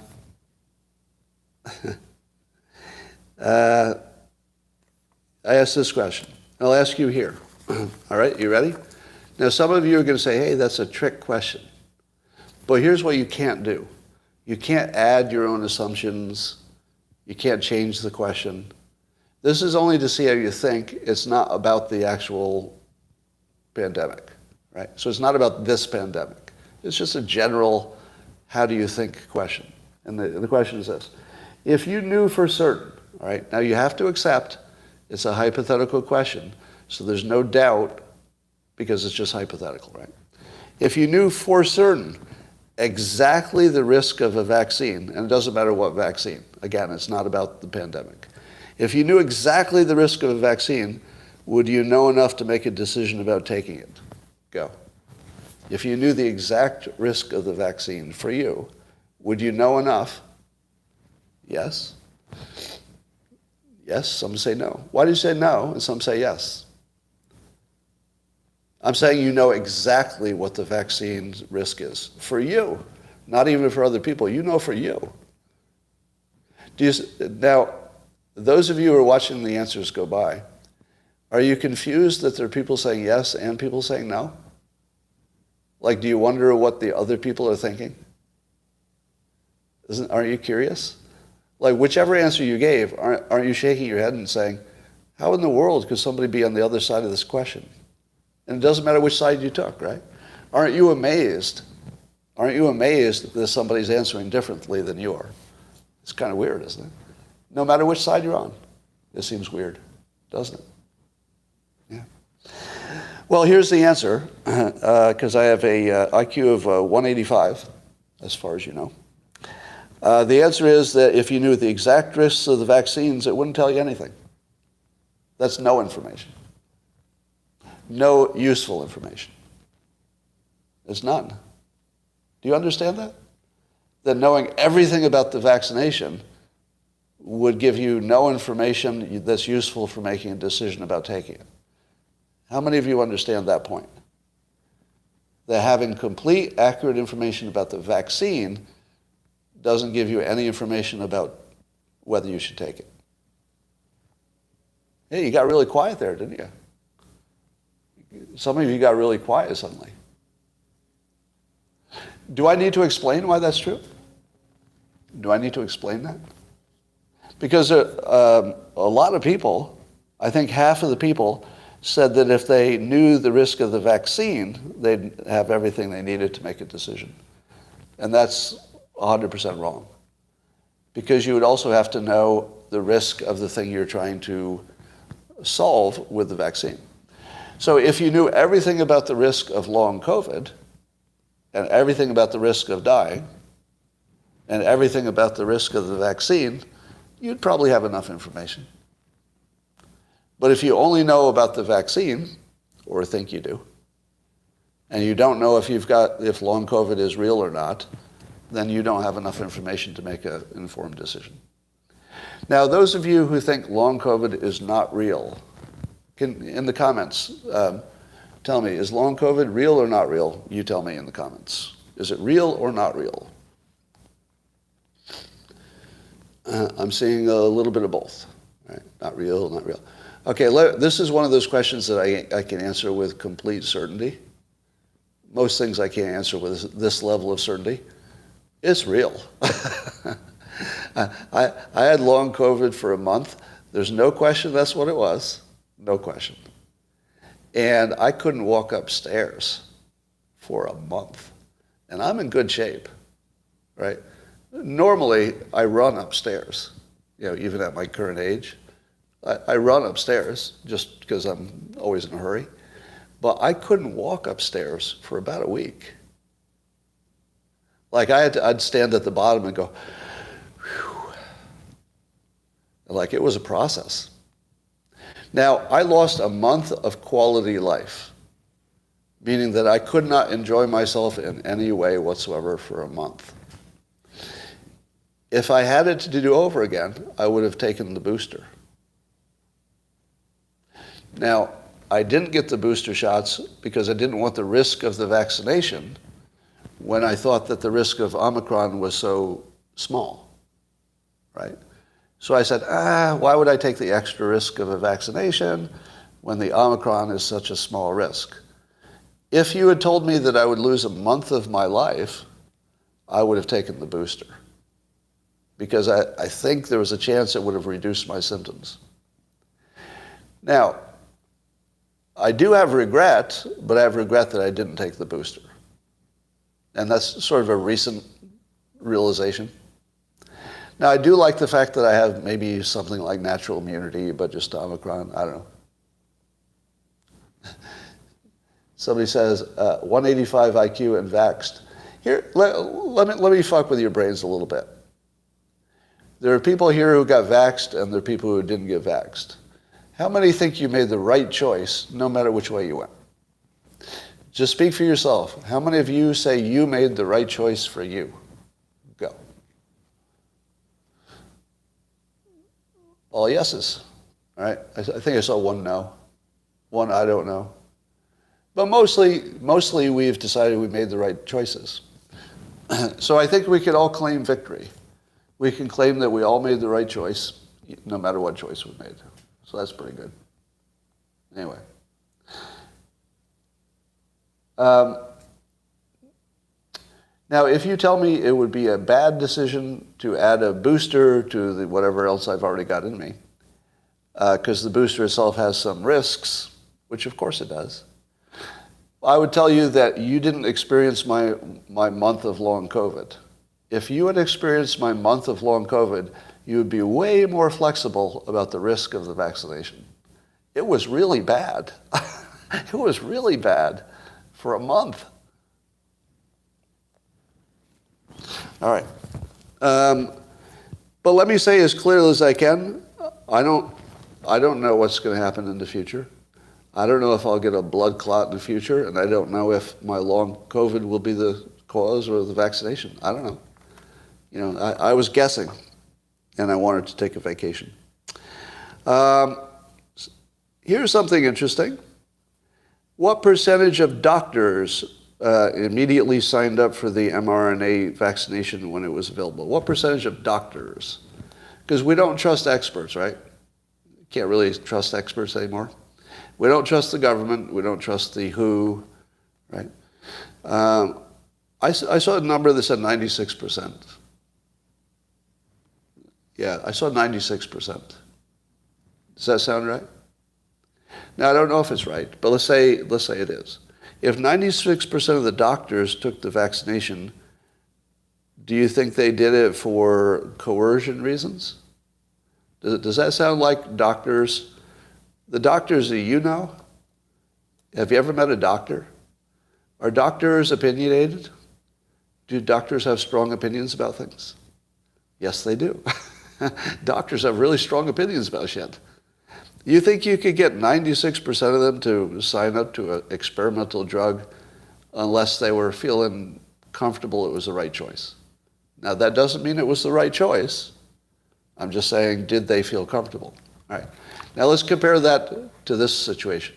Speaker 1: asked this question. I'll ask you here. All right, you ready? Now, some of you are going to say, hey, that's a trick question. But here's what you can't do. You can't add your own assumptions. You can't change the question. This is only to see how you think. It's not about the actual pandemic, right? So it's not about this pandemic. It's just a general, how do you think question. And the question is this. If you knew for certain, all right, now you have to accept it's a hypothetical question, so there's no doubt because it's just hypothetical, right? If you knew for certain exactly the risk of a vaccine, and it doesn't matter what vaccine, again, it's not about the pandemic. If you knew exactly the risk of a vaccine, would you know enough to make a decision about taking it? Go. If you knew the exact risk of the vaccine for you, would you know enough? Yes. Yes, some say no. Why do you say no and some say yes? I'm saying you know exactly what the vaccine's risk is for you, not even for other people. You know for you. Now, those of you who are watching the answers go by, are you confused that there are people saying yes and people saying no? Like, do you wonder what the other people are thinking? Aren't you curious? Like, whichever answer you gave, aren't you shaking your head and saying, how in the world could somebody be on the other side of this question? And it doesn't matter which side you took, right? Aren't you amazed? Aren't you amazed that somebody's answering differently than you are? It's kind of weird, isn't it? No matter which side you're on. It seems weird, doesn't it? Yeah. Well, here's the answer, because I have a IQ of 185, as far as you know. The answer is that if you knew the exact risks of the vaccines, it wouldn't tell you anything. That's no information. No useful information. There's none. Do you understand that? That knowing everything about the vaccination would give you no information that's useful for making a decision about taking it. How many of you understand that point? That having complete, accurate information about the vaccine doesn't give you any information about whether you should take it. Hey, you got really quiet there, didn't you? Some of you got really quiet suddenly. Do I need to explain why that's true? Do I need to explain that? Because a lot of people, I think half of the people, said that if they knew the risk of the vaccine, they'd have everything they needed to make a decision. And that's 100% wrong. Because you would also have to know the risk of the thing you're trying to solve with the vaccine. So if you knew everything about the risk of long COVID, and everything about the risk of dying, and everything about the risk of the vaccine, you'd probably have enough information. But if you only know about the vaccine, or think you do, and you don't know if long COVID is real or not, then you don't have enough information to make an informed decision. Now, those of you who think long COVID is not real, can, in the comments, tell me, is long COVID real or not real? You tell me in the comments. Is it real or not real? I'm seeing a little bit of both. Right? Not real, not real. Okay, this is one of those questions that I can answer with complete certainty. Most things I can't answer with this level of certainty. It's real. I had long COVID for a month. There's no question that's what it was. No question. And I couldn't walk upstairs for a month. And I'm in good shape, right? Normally, I run upstairs, even at my current age. I run upstairs just because I'm always in a hurry. But I couldn't walk upstairs for about a week. Like I'd stand at the bottom and go, whew. Like it was a process. Now, I lost a month of quality life, meaning that I could not enjoy myself in any way whatsoever for a month. If I had it to do over again, I would have taken the booster. Now, I didn't get the booster shots because I didn't want the risk of the vaccination when I thought that the risk of Omicron was so small, right? So I said, why would I take the extra risk of a vaccination when the Omicron is such a small risk? If you had told me that I would lose a month of my life, I would have taken the booster because I think there was a chance it would have reduced my symptoms. Now, I do have regret, but I have regret that I didn't take the booster. And that's sort of a recent realization. Now, I do like the fact that I have maybe something like natural immunity, but just to Omicron, I don't know. Somebody says, 185 IQ and vaxxed. Here, let me fuck with your brains a little bit. There are people here who got vaxxed, and there are people who didn't get vaxxed. How many think you made the right choice, no matter which way you went? Just speak for yourself. How many of you say you made the right choice for you? Go. All yeses. All right. I think I saw one no. One I don't know. But mostly we've decided we made the right choices. So I think we could all claim victory. We can claim that we all made the right choice, no matter what choice we made. So that's pretty good. Anyway. Now, if you tell me it would be a bad decision to add a booster to whatever else I've already got in me, because the booster itself has some risks, which of course it does, I would tell you that you didn't experience my month of long COVID. If you had experienced my month of long COVID, you would be way more flexible about the risk of the vaccination. It was really bad. It was really bad for a month. All right. But let me say as clearly as I can, I don't know what's going to happen in the future. I don't know if I'll get a blood clot in the future, and I don't know if my long COVID will be the cause or the vaccination. I don't know. I was guessing, and I wanted to take a vacation. Here's something interesting. What percentage of doctors immediately signed up for the mRNA vaccination when it was available? What percentage of doctors? Because we don't trust experts, right? Can't really trust experts anymore. We don't trust the government. We don't trust the WHO, right? I saw a number that said 96%. Yeah, I saw 96%. Does that sound right? Now, I don't know if it's right, but let's say it is. If 96% of the doctors took the vaccination, do you think they did it for coercion reasons? Does that sound like doctors? The doctors that you know? Have you ever met a doctor? Are doctors opinionated? Do doctors have strong opinions about things? Yes, they do. Doctors have really strong opinions about shit. You think you could get 96% of them to sign up to an experimental drug unless they were feeling comfortable it was the right choice? Now, that doesn't mean it was the right choice. I'm just saying, did they feel comfortable? All right. Now, let's compare that to this situation.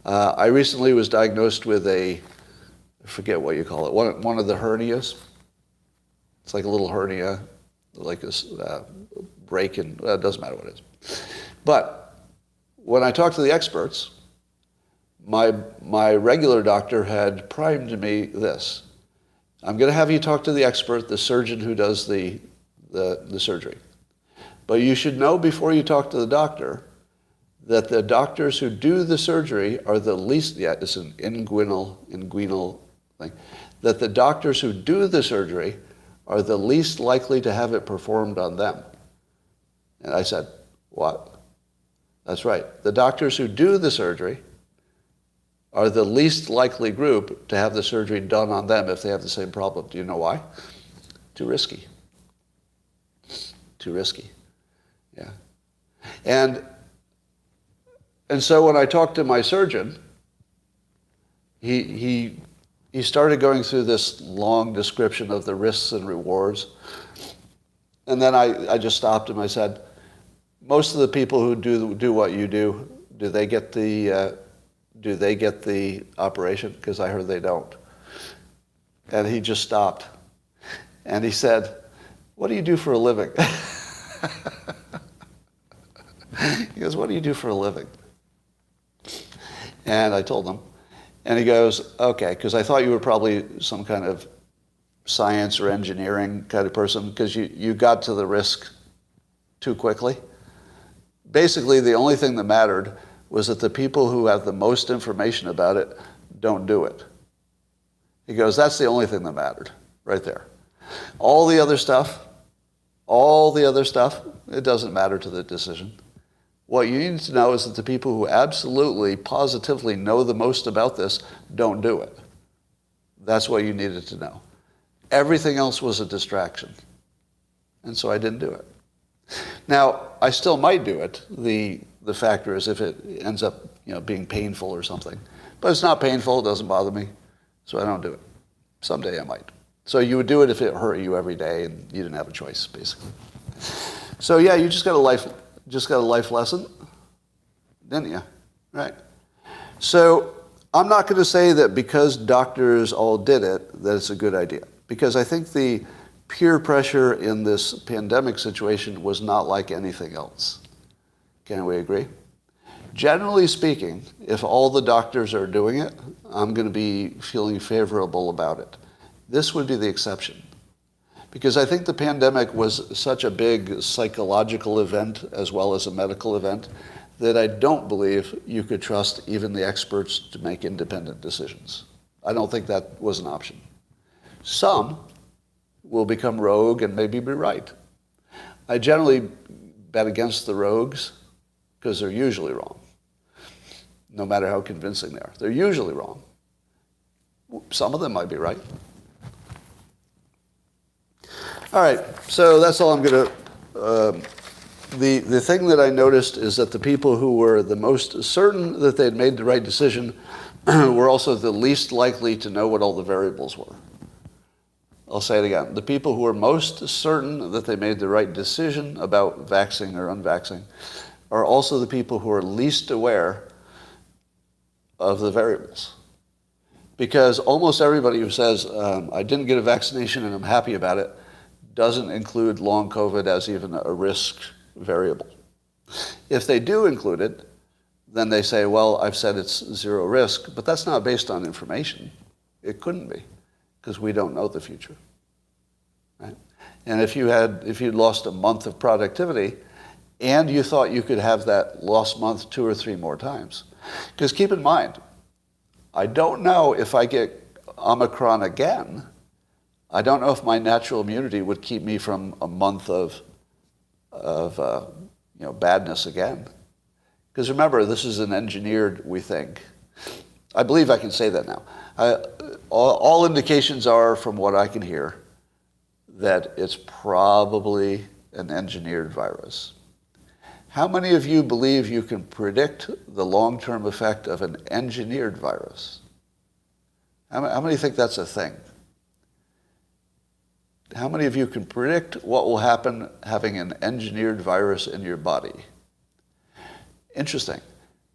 Speaker 1: I recently was diagnosed with I forget what you call it, one of the hernias. It's like a little hernia, like a break in, it doesn't matter what it is. But when I talked to the experts, my regular doctor had primed me this. I'm going to have you talk to the expert, the surgeon who does the surgery. But you should know before you talk to the doctor that the doctors who do the surgery are the least, it's an inguinal thing, that the doctors who do the surgery are the least likely to have it performed on them. And I said, what? That's right. The doctors who do the surgery are the least likely group to have the surgery done on them if they have the same problem. Do you know why? Too risky. Too risky. Yeah. And so when I talked to my surgeon, he started going through this long description of the risks and rewards. And then I just stopped him. I said, most of the people who do what you do they get the operation? Because I heard they don't. And he just stopped. And he said, what do you do for a living? He goes, what do you do for a living? And I told him. And he goes, okay, because I thought you were probably some kind of science or engineering kind of person because you got to the risk too quickly. Basically, the only thing that mattered was that the people who have the most information about it don't do it. He goes, that's the only thing that mattered right there. All the other stuff, it doesn't matter to the decision. What you need to know is that the people who absolutely, positively know the most about this don't do it. That's what you needed to know. Everything else was a distraction. And so I didn't do it. Now, I still might do it. The factor is if it ends up being painful or something. But it's not painful, it doesn't bother me, so I don't do it. Someday I might. So you would do it if it hurt you every day and you didn't have a choice, basically. So yeah, you just got a life lesson, didn't you? Right. So I'm not going to say that because doctors all did it, that it's a good idea. Because I think the peer pressure in this pandemic situation was not like anything else. Can we agree? Generally speaking, if all the doctors are doing it, I'm going to be feeling favorable about it. This would be the exception. Because I think the pandemic was such a big psychological event as well as a medical event that I don't believe you could trust even the experts to make independent decisions. I don't think that was an option. Some will become rogue and maybe be right. I generally bet against the rogues because they're usually wrong, no matter how convincing they are. They're usually wrong. Some of them might be right. All right, so that's all I'm going to... The thing that I noticed is that the people who were the most certain that they'd made the right decision were also the least likely to know what all the variables were. I'll say it again. The people who were most certain that they made the right decision about vaxxing or unvaxxing are also the people who are least aware of the variables. Because almost everybody who says, I didn't get a vaccination and I'm happy about it, doesn't include long COVID as even a risk variable. If they do include it, then they say, well, I've said it's zero risk, but that's not based on information. It couldn't be, because we don't know the future. Right? And if you'd lost a month of productivity, and you thought you could have that lost month 2 or 3 more times, because keep in mind, I don't know if I get Omicron again, I don't know if my natural immunity would keep me from a month of badness again. Because remember, this is an engineered, we think. I believe I can say that now. All indications are, from what I can hear, that it's probably an engineered virus. How many of you believe you can predict the long-term effect of an engineered virus? How many think that's a thing? How many of you can predict what will happen having an engineered virus in your body? Interesting,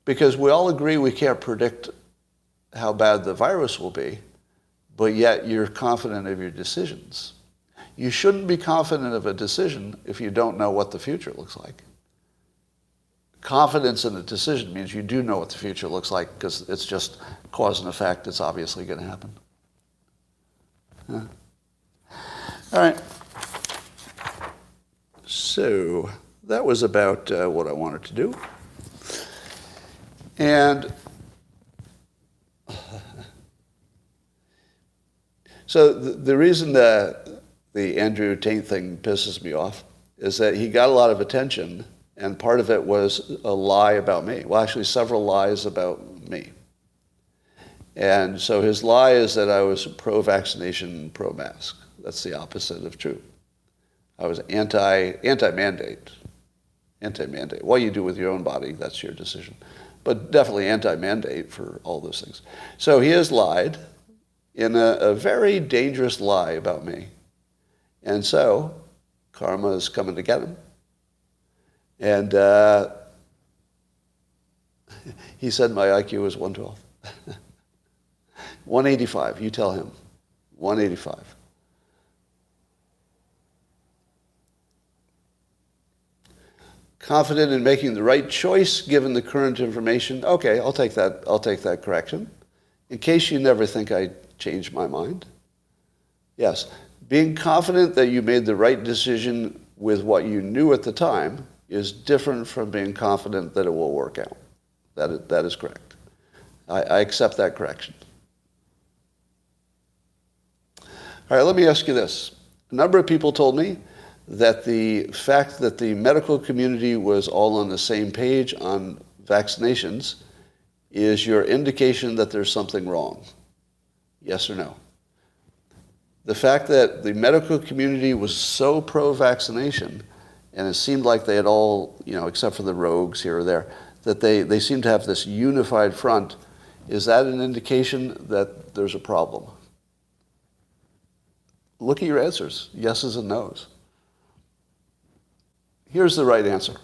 Speaker 1: because we all agree we can't predict how bad the virus will be, but yet you're confident of your decisions. You shouldn't be confident of a decision if you don't know what the future looks like. Confidence in a decision means you do know what the future looks like because it's just cause and effect. It's obviously going to happen. All right. So that was about what I wanted to do. And so the reason that the Andrew Tate thing pisses me off is that he got a lot of attention, and part of it was a lie about me. Well, actually, several lies about me. And so his lie is that I was pro-vaccination, pro-mask. That's the opposite of true. I was anti-mandate. Anti-mandate. What you do with your own body, that's your decision. But definitely anti-mandate for all those things. So he has lied in a very dangerous lie about me. And so karma is coming to get him. And he said my IQ was 112. 185, you tell him. 185. Confident in making the right choice given the current information. Okay, I'll take that correction. In case you never think I changed my mind. Yes, being confident that you made the right decision with what you knew at the time is different from being confident that it will work out. That is correct. I accept that correction. All right, let me ask you this. A number of people told me that the fact that the medical community was all on the same page on vaccinations is your indication that there's something wrong. Yes or no? The fact that the medical community was so pro-vaccination, and it seemed like they had all, except for the rogues here or there, that they seemed to have this unified front, is that an indication that there's a problem? Look at your answers, yeses and nos. Here's the right answer.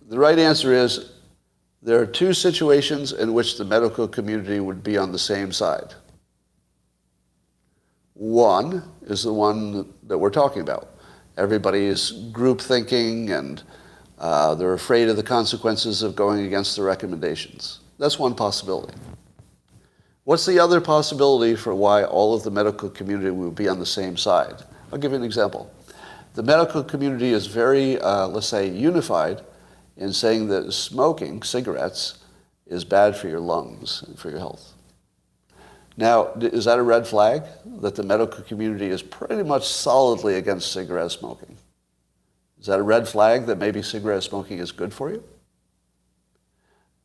Speaker 1: The right answer is there are two situations in which the medical community would be on the same side. One is the one that we're talking about. Everybody is group thinking and they're afraid of the consequences of going against the recommendations. That's one possibility. What's the other possibility for why all of the medical community would be on the same side? I'll give you an example. The medical community is very, let's say, unified in saying that smoking cigarettes is bad for your lungs and for your health. Now, is that a red flag that the medical community is pretty much solidly against cigarette smoking? Is that a red flag that maybe cigarette smoking is good for you?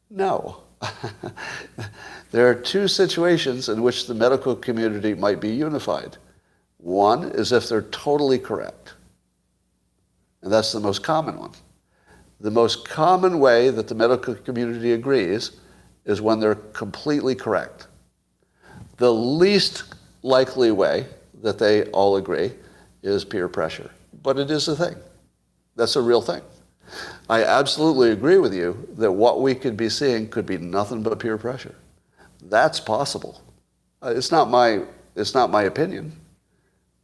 Speaker 1: No. There are two situations in which the medical community might be unified. One is if they're totally correct. And that's the most common one. The most common way that the medical community agrees is when they're completely correct. The least likely way that they all agree is peer pressure. But it is a thing. That's a real thing. I absolutely agree with you that what we could be seeing could be nothing but peer pressure. That's possible. It's not my opinion.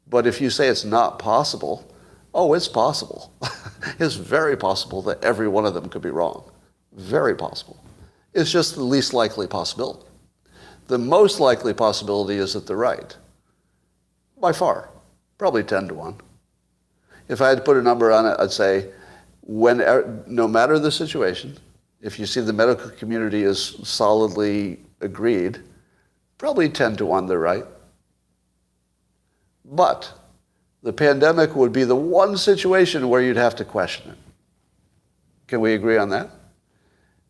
Speaker 1: But if you say it's not possible, oh, it's possible. It's very possible that every one of them could be wrong. Very possible. It's just the least likely possibility. The most likely possibility is that they're right. By far. Probably 10 to 1. If I had to put a number on it, I'd say no matter the situation, if you see the medical community is solidly agreed, probably 10 to 1 they're right. But the pandemic would be the one situation where you'd have to question it. Can we agree on that?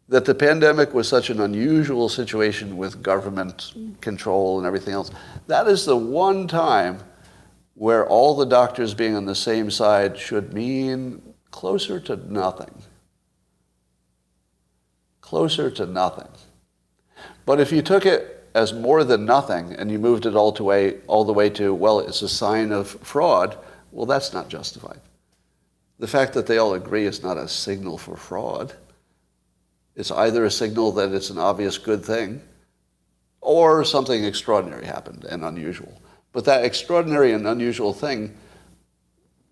Speaker 1: That the pandemic was such an unusual situation with government control and everything else. That is the one time where all the doctors being on the same side should mean closer to nothing. Closer to nothing. But if you took it as more than nothing and you moved it all the way to, well, it's a sign of fraud, well, that's not justified. The fact that they all agree is not a signal for fraud. It's either a signal that it's an obvious good thing or something extraordinary happened and unusual. But that extraordinary and unusual thing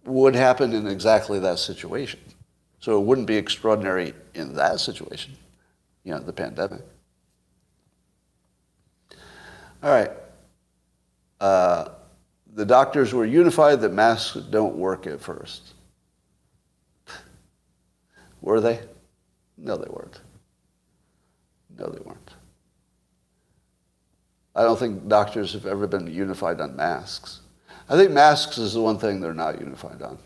Speaker 1: would happen in exactly that situation. So it wouldn't be extraordinary in that situation, the pandemic. All right. The doctors were unified that masks don't work at first. Were they? No, they weren't. No, they weren't. I don't think doctors have ever been unified on masks. I think masks is the one thing they're not unified on.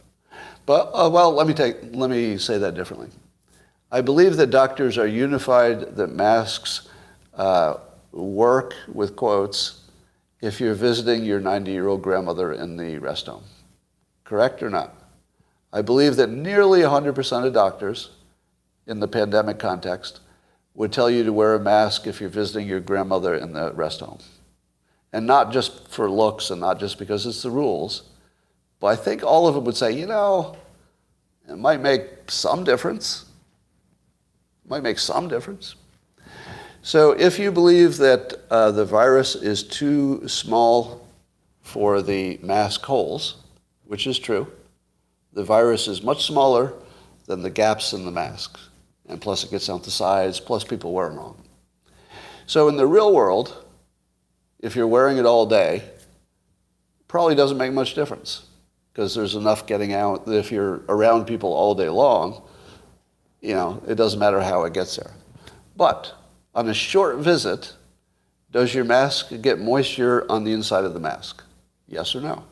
Speaker 1: But, let me say that differently. I believe that doctors are unified that masks work, with quotes, if you're visiting your 90-year-old grandmother in the rest home. Correct or not? I believe that nearly 100% of doctors in the pandemic context would tell you to wear a mask if you're visiting your grandmother in the rest home. And not just for looks and not just because it's the rules, but I think all of them would say, it might make some difference. It might make some difference. So if you believe that the virus is too small for the mask holes, which is true, the virus is much smaller than the gaps in the masks. And plus it gets out the sides, plus people wear them wrong. So in the real world, if you're wearing it all day, probably doesn't make much difference because there's enough getting out that if you're around people all day long, it doesn't matter how it gets there. But on a short visit, does your mask get moisture on the inside of the mask? Yes or no?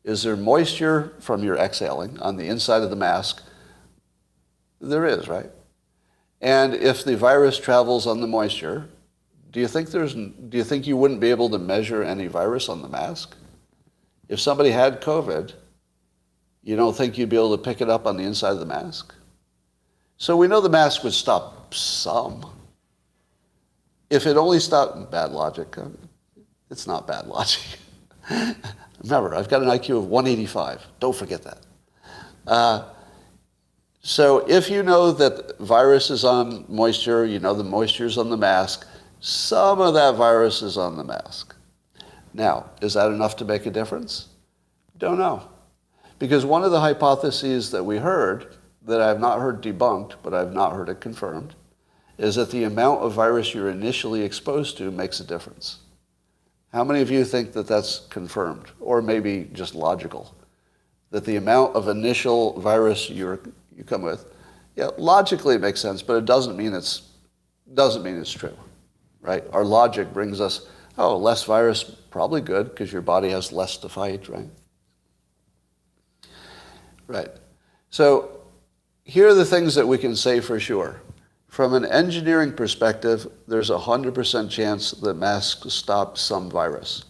Speaker 1: Is there moisture from your exhaling on the inside of the mask? There is, right? And if the virus travels on the moisture, do you think you wouldn't be able to measure any virus on the mask? If somebody had COVID, you don't think you'd be able to pick it up on the inside of the mask? So we know the mask would stop some. If it only stopped, bad logic. It's not bad logic. Remember, I've got an IQ of 185. Don't forget that. So if you know that virus is on moisture, the moisture is on the mask, some of that virus is on the mask. Now, is that enough to make a difference? Don't know. Because one of the hypotheses that we heard, that I have not heard debunked, but I've not heard it confirmed, is that the amount of virus you're initially exposed to makes a difference. How many of you think that that's confirmed, or maybe just logical? That the amount of initial virus you come with, logically it makes sense, but it doesn't mean it's true, right? Our logic brings us, less virus, probably good, because your body has less to fight, right? Right. So here are the things that we can say for sure. From an engineering perspective, there's a 100% chance that masks stop some virus.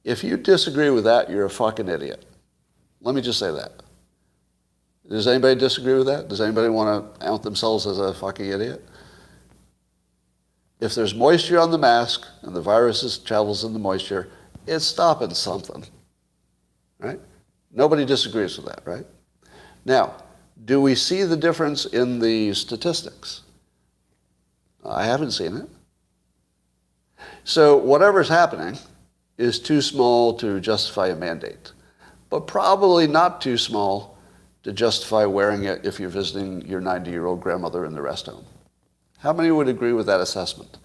Speaker 1: If you disagree with that, you're a fucking idiot. Let me just say that. Does anybody disagree with that? Does anybody want to out themselves as a fucking idiot? If there's moisture on the mask and the virus travels in the moisture, it's stopping something, right? Nobody disagrees with that, right? Now, do we see the difference in the statistics? I haven't seen it. So whatever's happening is too small to justify a mandate, but probably not too small to justify wearing it if you're visiting your 90-year-old grandmother in the rest home. How many would agree with that assessment?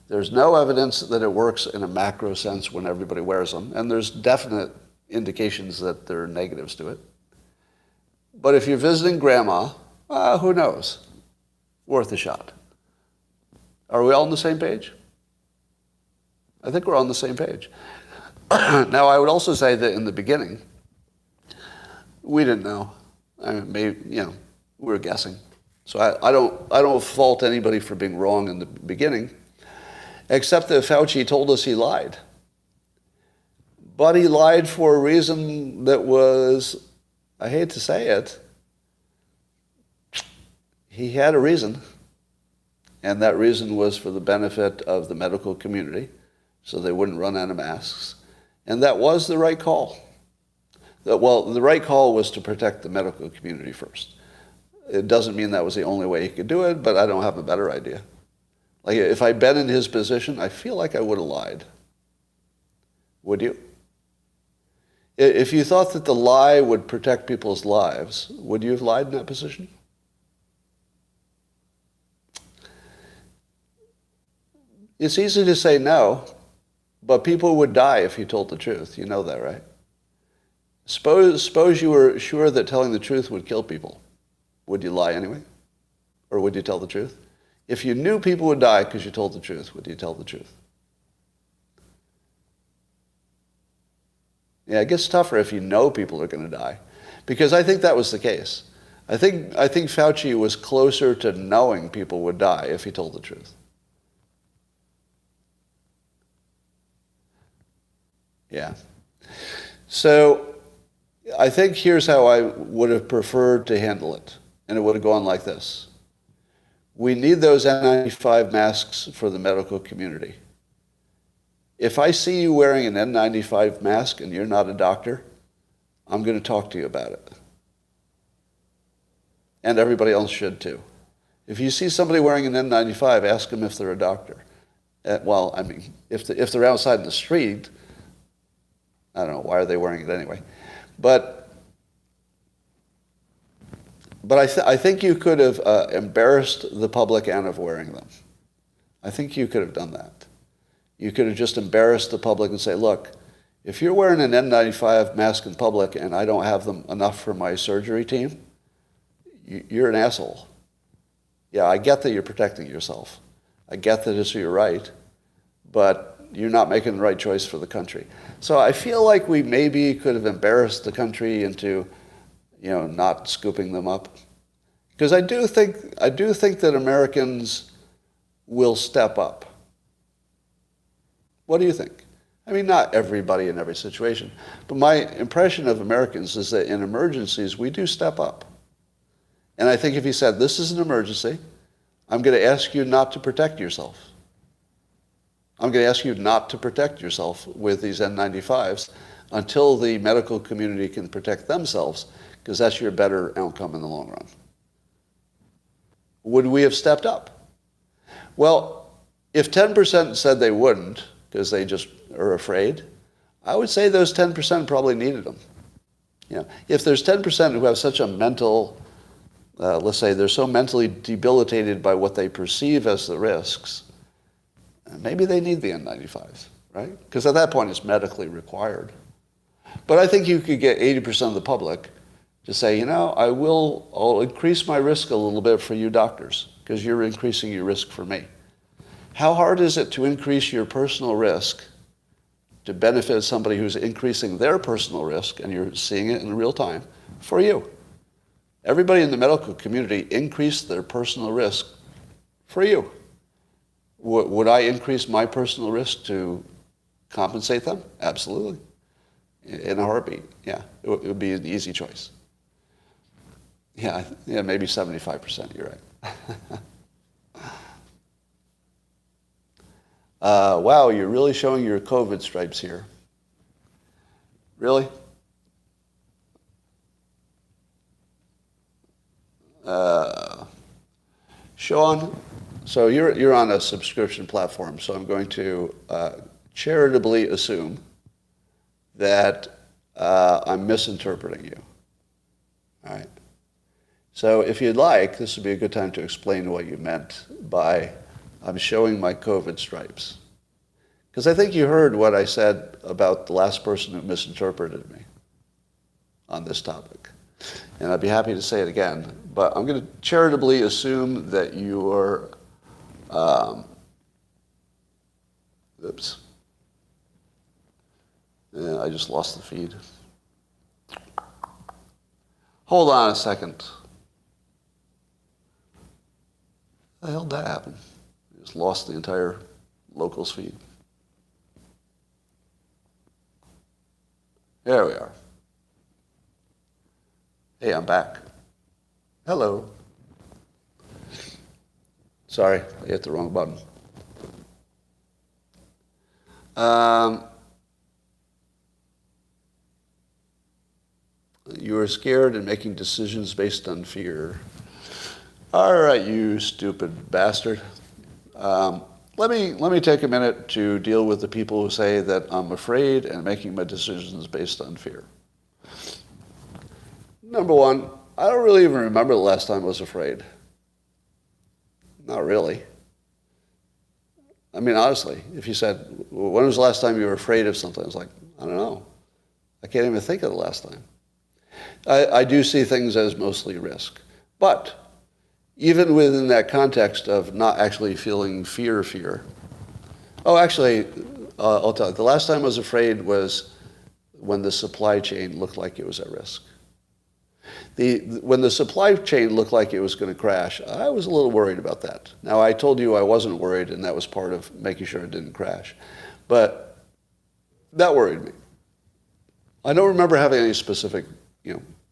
Speaker 1: There's no evidence that it works in a macro sense when everybody wears them, and there's definite indications that there are negatives to it. But if you're visiting grandma, who knows? Worth a shot. Are we all on the same page? I think we're on the same page. Now, I would also say that in the beginning, We didn't know. I mean, maybe, we were guessing. So I don't fault anybody for being wrong in the beginning, except that Fauci told us he lied. But he lied for a reason that was, I hate to say it, he had a reason. And that reason was for the benefit of the medical community, so they wouldn't run out of masks. And that was the right call. Well, the right call was to protect the medical community first. It doesn't mean that was the only way he could do it, but I don't have a better idea. Like, if I'd been in his position, I feel like I would have lied. Would you? If you thought that the lie would protect people's lives, would you have lied in that position? It's easy to say no, but people would die if you told the truth. You know that, right? Suppose you were sure that telling the truth would kill people. Would you lie anyway? Or would you tell the truth? If you knew people would die because you told the truth, would you tell the truth? Yeah, it gets tougher if you know people are going to die. Because I think that was the case. I think Fauci was closer to knowing people would die if he told the truth. Yeah. So I think here's how I would have preferred to handle it. And it would have gone like this. We need those N95 masks for the medical community. If I see you wearing an N95 mask and you're not a doctor, I'm going to talk to you about it. And everybody else should too. If you see somebody wearing an N95, ask them if they're a doctor. Well, I mean, if they're outside in the street, I don't know, why are they wearing it anyway? But I think you could have embarrassed the public out of wearing them. I think you could have done that. You could have just embarrassed the public and say, look, if you're wearing an N95 mask in public and I don't have them enough for my surgery team, you're an asshole. Yeah, I get that you're protecting yourself. I get that it's your right, but you're not making the right choice for the country. So I feel like we maybe could have embarrassed the country into, not scooping them up. Because I do think that Americans will step up. What do you think? I mean, not everybody in every situation, but my impression of Americans is that in emergencies, we do step up. And I think if you said, this is an emergency, I'm going to ask you not to protect yourself. I'm going to ask you not to protect yourself with these N95s until the medical community can protect themselves, because that's your better outcome in the long run. Would we have stepped up? Well, if 10% said they wouldn't, because they just are afraid, I would say those 10% probably needed them. If there's 10% who have such a mental, let's say they're so mentally debilitated by what they perceive as the risks, maybe they need the N95s, right? Because at that point it's medically required. But I think you could get 80% of the public to say, I'll increase my risk a little bit for you doctors, because you're increasing your risk for me. How hard is it to increase your personal risk to benefit somebody who's increasing their personal risk, and you're seeing it in real time, for you? Everybody in the medical community increased their personal risk for you. Would I increase my personal risk to compensate them? Absolutely. In a heartbeat, yeah. It would be an easy choice. Yeah, maybe 75%, you're right. Wow, you're really showing your COVID stripes here. Really? Sean, so you're on a subscription platform, so I'm going to charitably assume that I'm misinterpreting you. All right. So if you'd like, this would be a good time to explain what you meant by I'm showing my COVID stripes. Because I think you heard what I said about the last person who misinterpreted me on this topic. And I'd be happy to say it again, but I'm going to charitably assume that you are, oops. Yeah, I just lost the feed. Hold on a second. How the hell did that happen? I just lost the entire locals feed. There we are. Hey, I'm back. Hello. Sorry, I hit the wrong button. You are scared and making decisions based on fear. All right, you stupid bastard. Let me take a minute to deal with the people who say that I'm afraid and making my decisions based on fear. Number one, I don't really even remember the last time I was afraid. Not really. I mean, honestly, if you said, when was the last time you were afraid of something? I was like, I don't know. I can't even think of the last time. I do see things as mostly risk. But even within that context of not actually feeling fear. Oh, actually, I'll tell you, the last time I was afraid was when the supply chain looked like it was at risk. When the supply chain looked like it was going to crash, I was a little worried about that. Now, I told you I wasn't worried, and that was part of making sure it didn't crash. But that worried me. I don't remember having any specific,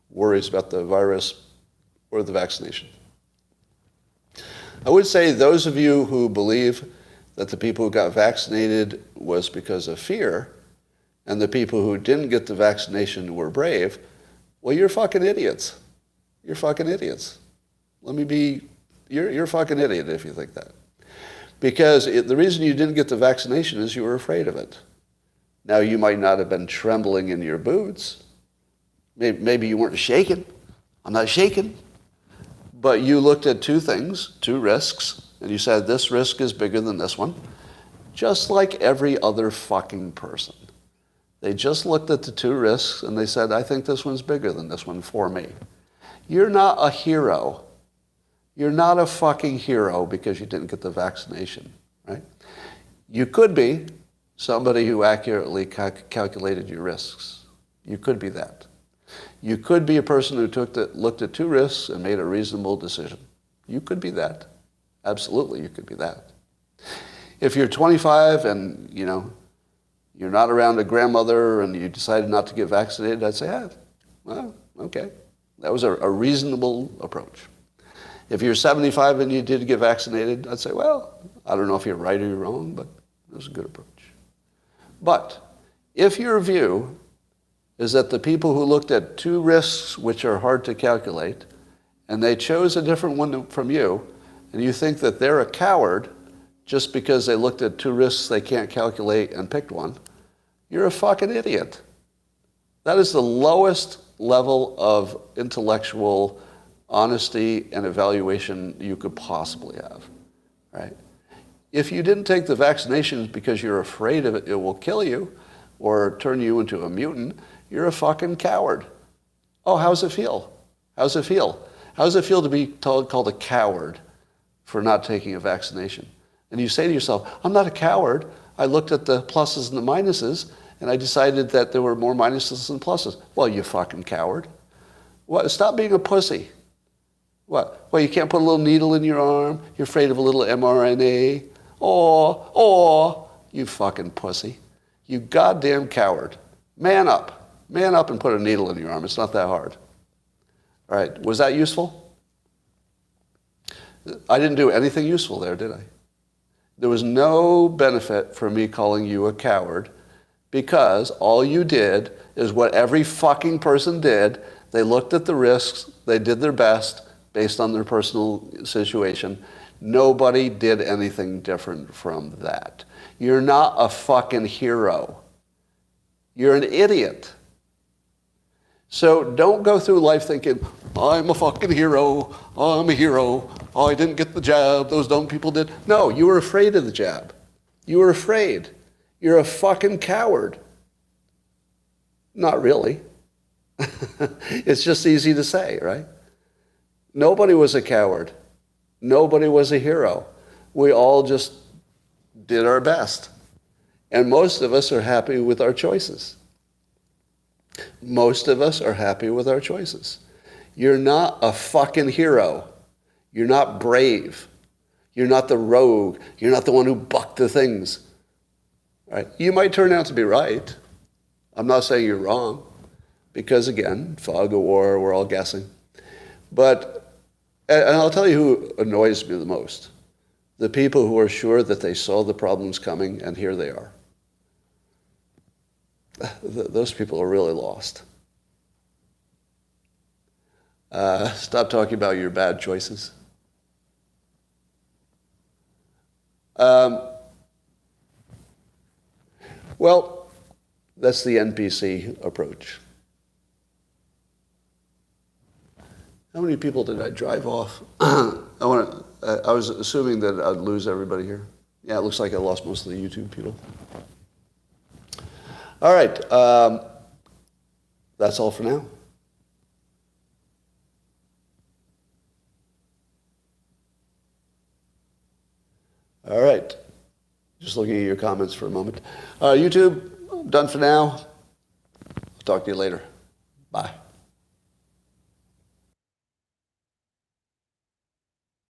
Speaker 1: worries about the virus or the vaccination. I would say those of you who believe that the people who got vaccinated was because of fear, and the people who didn't get the vaccination were brave, well, you're fucking idiots. You're fucking idiots. You're a fucking idiot if you think that. Because the reason you didn't get the vaccination is you were afraid of it. Now, you might not have been trembling in your boots. Maybe you weren't shaking. I'm not shaking. But you looked at two things, two risks, and you said, this risk is bigger than this one, just like every other fucking person. They just looked at the two risks and they said, I think this one's bigger than this one for me. You're not a hero. You're not a fucking hero because you didn't get the vaccination, right? You could be somebody who accurately calculated your risks. You could be that. You could be a person who looked at two risks and made a reasonable decision. You could be that. Absolutely, you could be that. If you're 25 and, you're not around a grandmother and you decided not to get vaccinated, I'd say, well, okay. That was a reasonable approach. If you're 75 and you did get vaccinated, I'd say, well, I don't know if you're right or you're wrong, but it was a good approach. But if your view is that the people who looked at two risks which are hard to calculate, and they chose a different one from you, and you think that they're a coward just because they looked at two risks they can't calculate and picked one, you're a fucking idiot. That is the lowest level of intellectual honesty and evaluation you could possibly have, right? If you didn't take the vaccinations because you're afraid of it will kill you or turn you into a mutant, you're a fucking coward. Oh, how's it feel? How's it feel? How does it feel to be called a coward for not taking a vaccination? And you say to yourself, I'm not a coward. I looked at the pluses and the minuses, and I decided that there were more minuses than pluses. Well, you fucking coward. What? Stop being a pussy. What? Well, you can't put a little needle in your arm? You're afraid of a little mRNA? Oh, you fucking pussy. You goddamn coward. Man up. Man up and put a needle in your arm. It's not that hard. All right, was that useful? I didn't do anything useful there, did I? There was no benefit for me calling you a coward because all you did is what every fucking person did. They looked at the risks. They did their best based on their personal situation. Nobody did anything different from that. You're not a fucking hero. You're an idiot. So don't go through life thinking, I'm a fucking hero, I'm a hero, oh, I didn't get the jab, those dumb people did. No, you were afraid of the jab. You were afraid. You're a fucking coward. Not really. It's just easy to say, right? Nobody was a coward. Nobody was a hero. We all just did our best. And most of us are happy with our choices. Most of us are happy with our choices. You're not a fucking hero. You're not brave. You're not the rogue. You're not the one who bucked the things. Right? You might turn out to be right. I'm not saying you're wrong, because again, fog of war, we're all guessing. But, and I'll tell you who annoys me the most. The people who are sure that they saw the problems coming, and here they are. Those people are really lost. Stop talking about your bad choices. Well, that's the NPC approach. How many people did I drive off? I was assuming that I'd lose everybody here. Yeah, it looks like I lost most of the YouTube people. All right, that's all for now. All right, just looking at your comments for a moment. YouTube, I'm done for now. I'll talk to you later. Bye.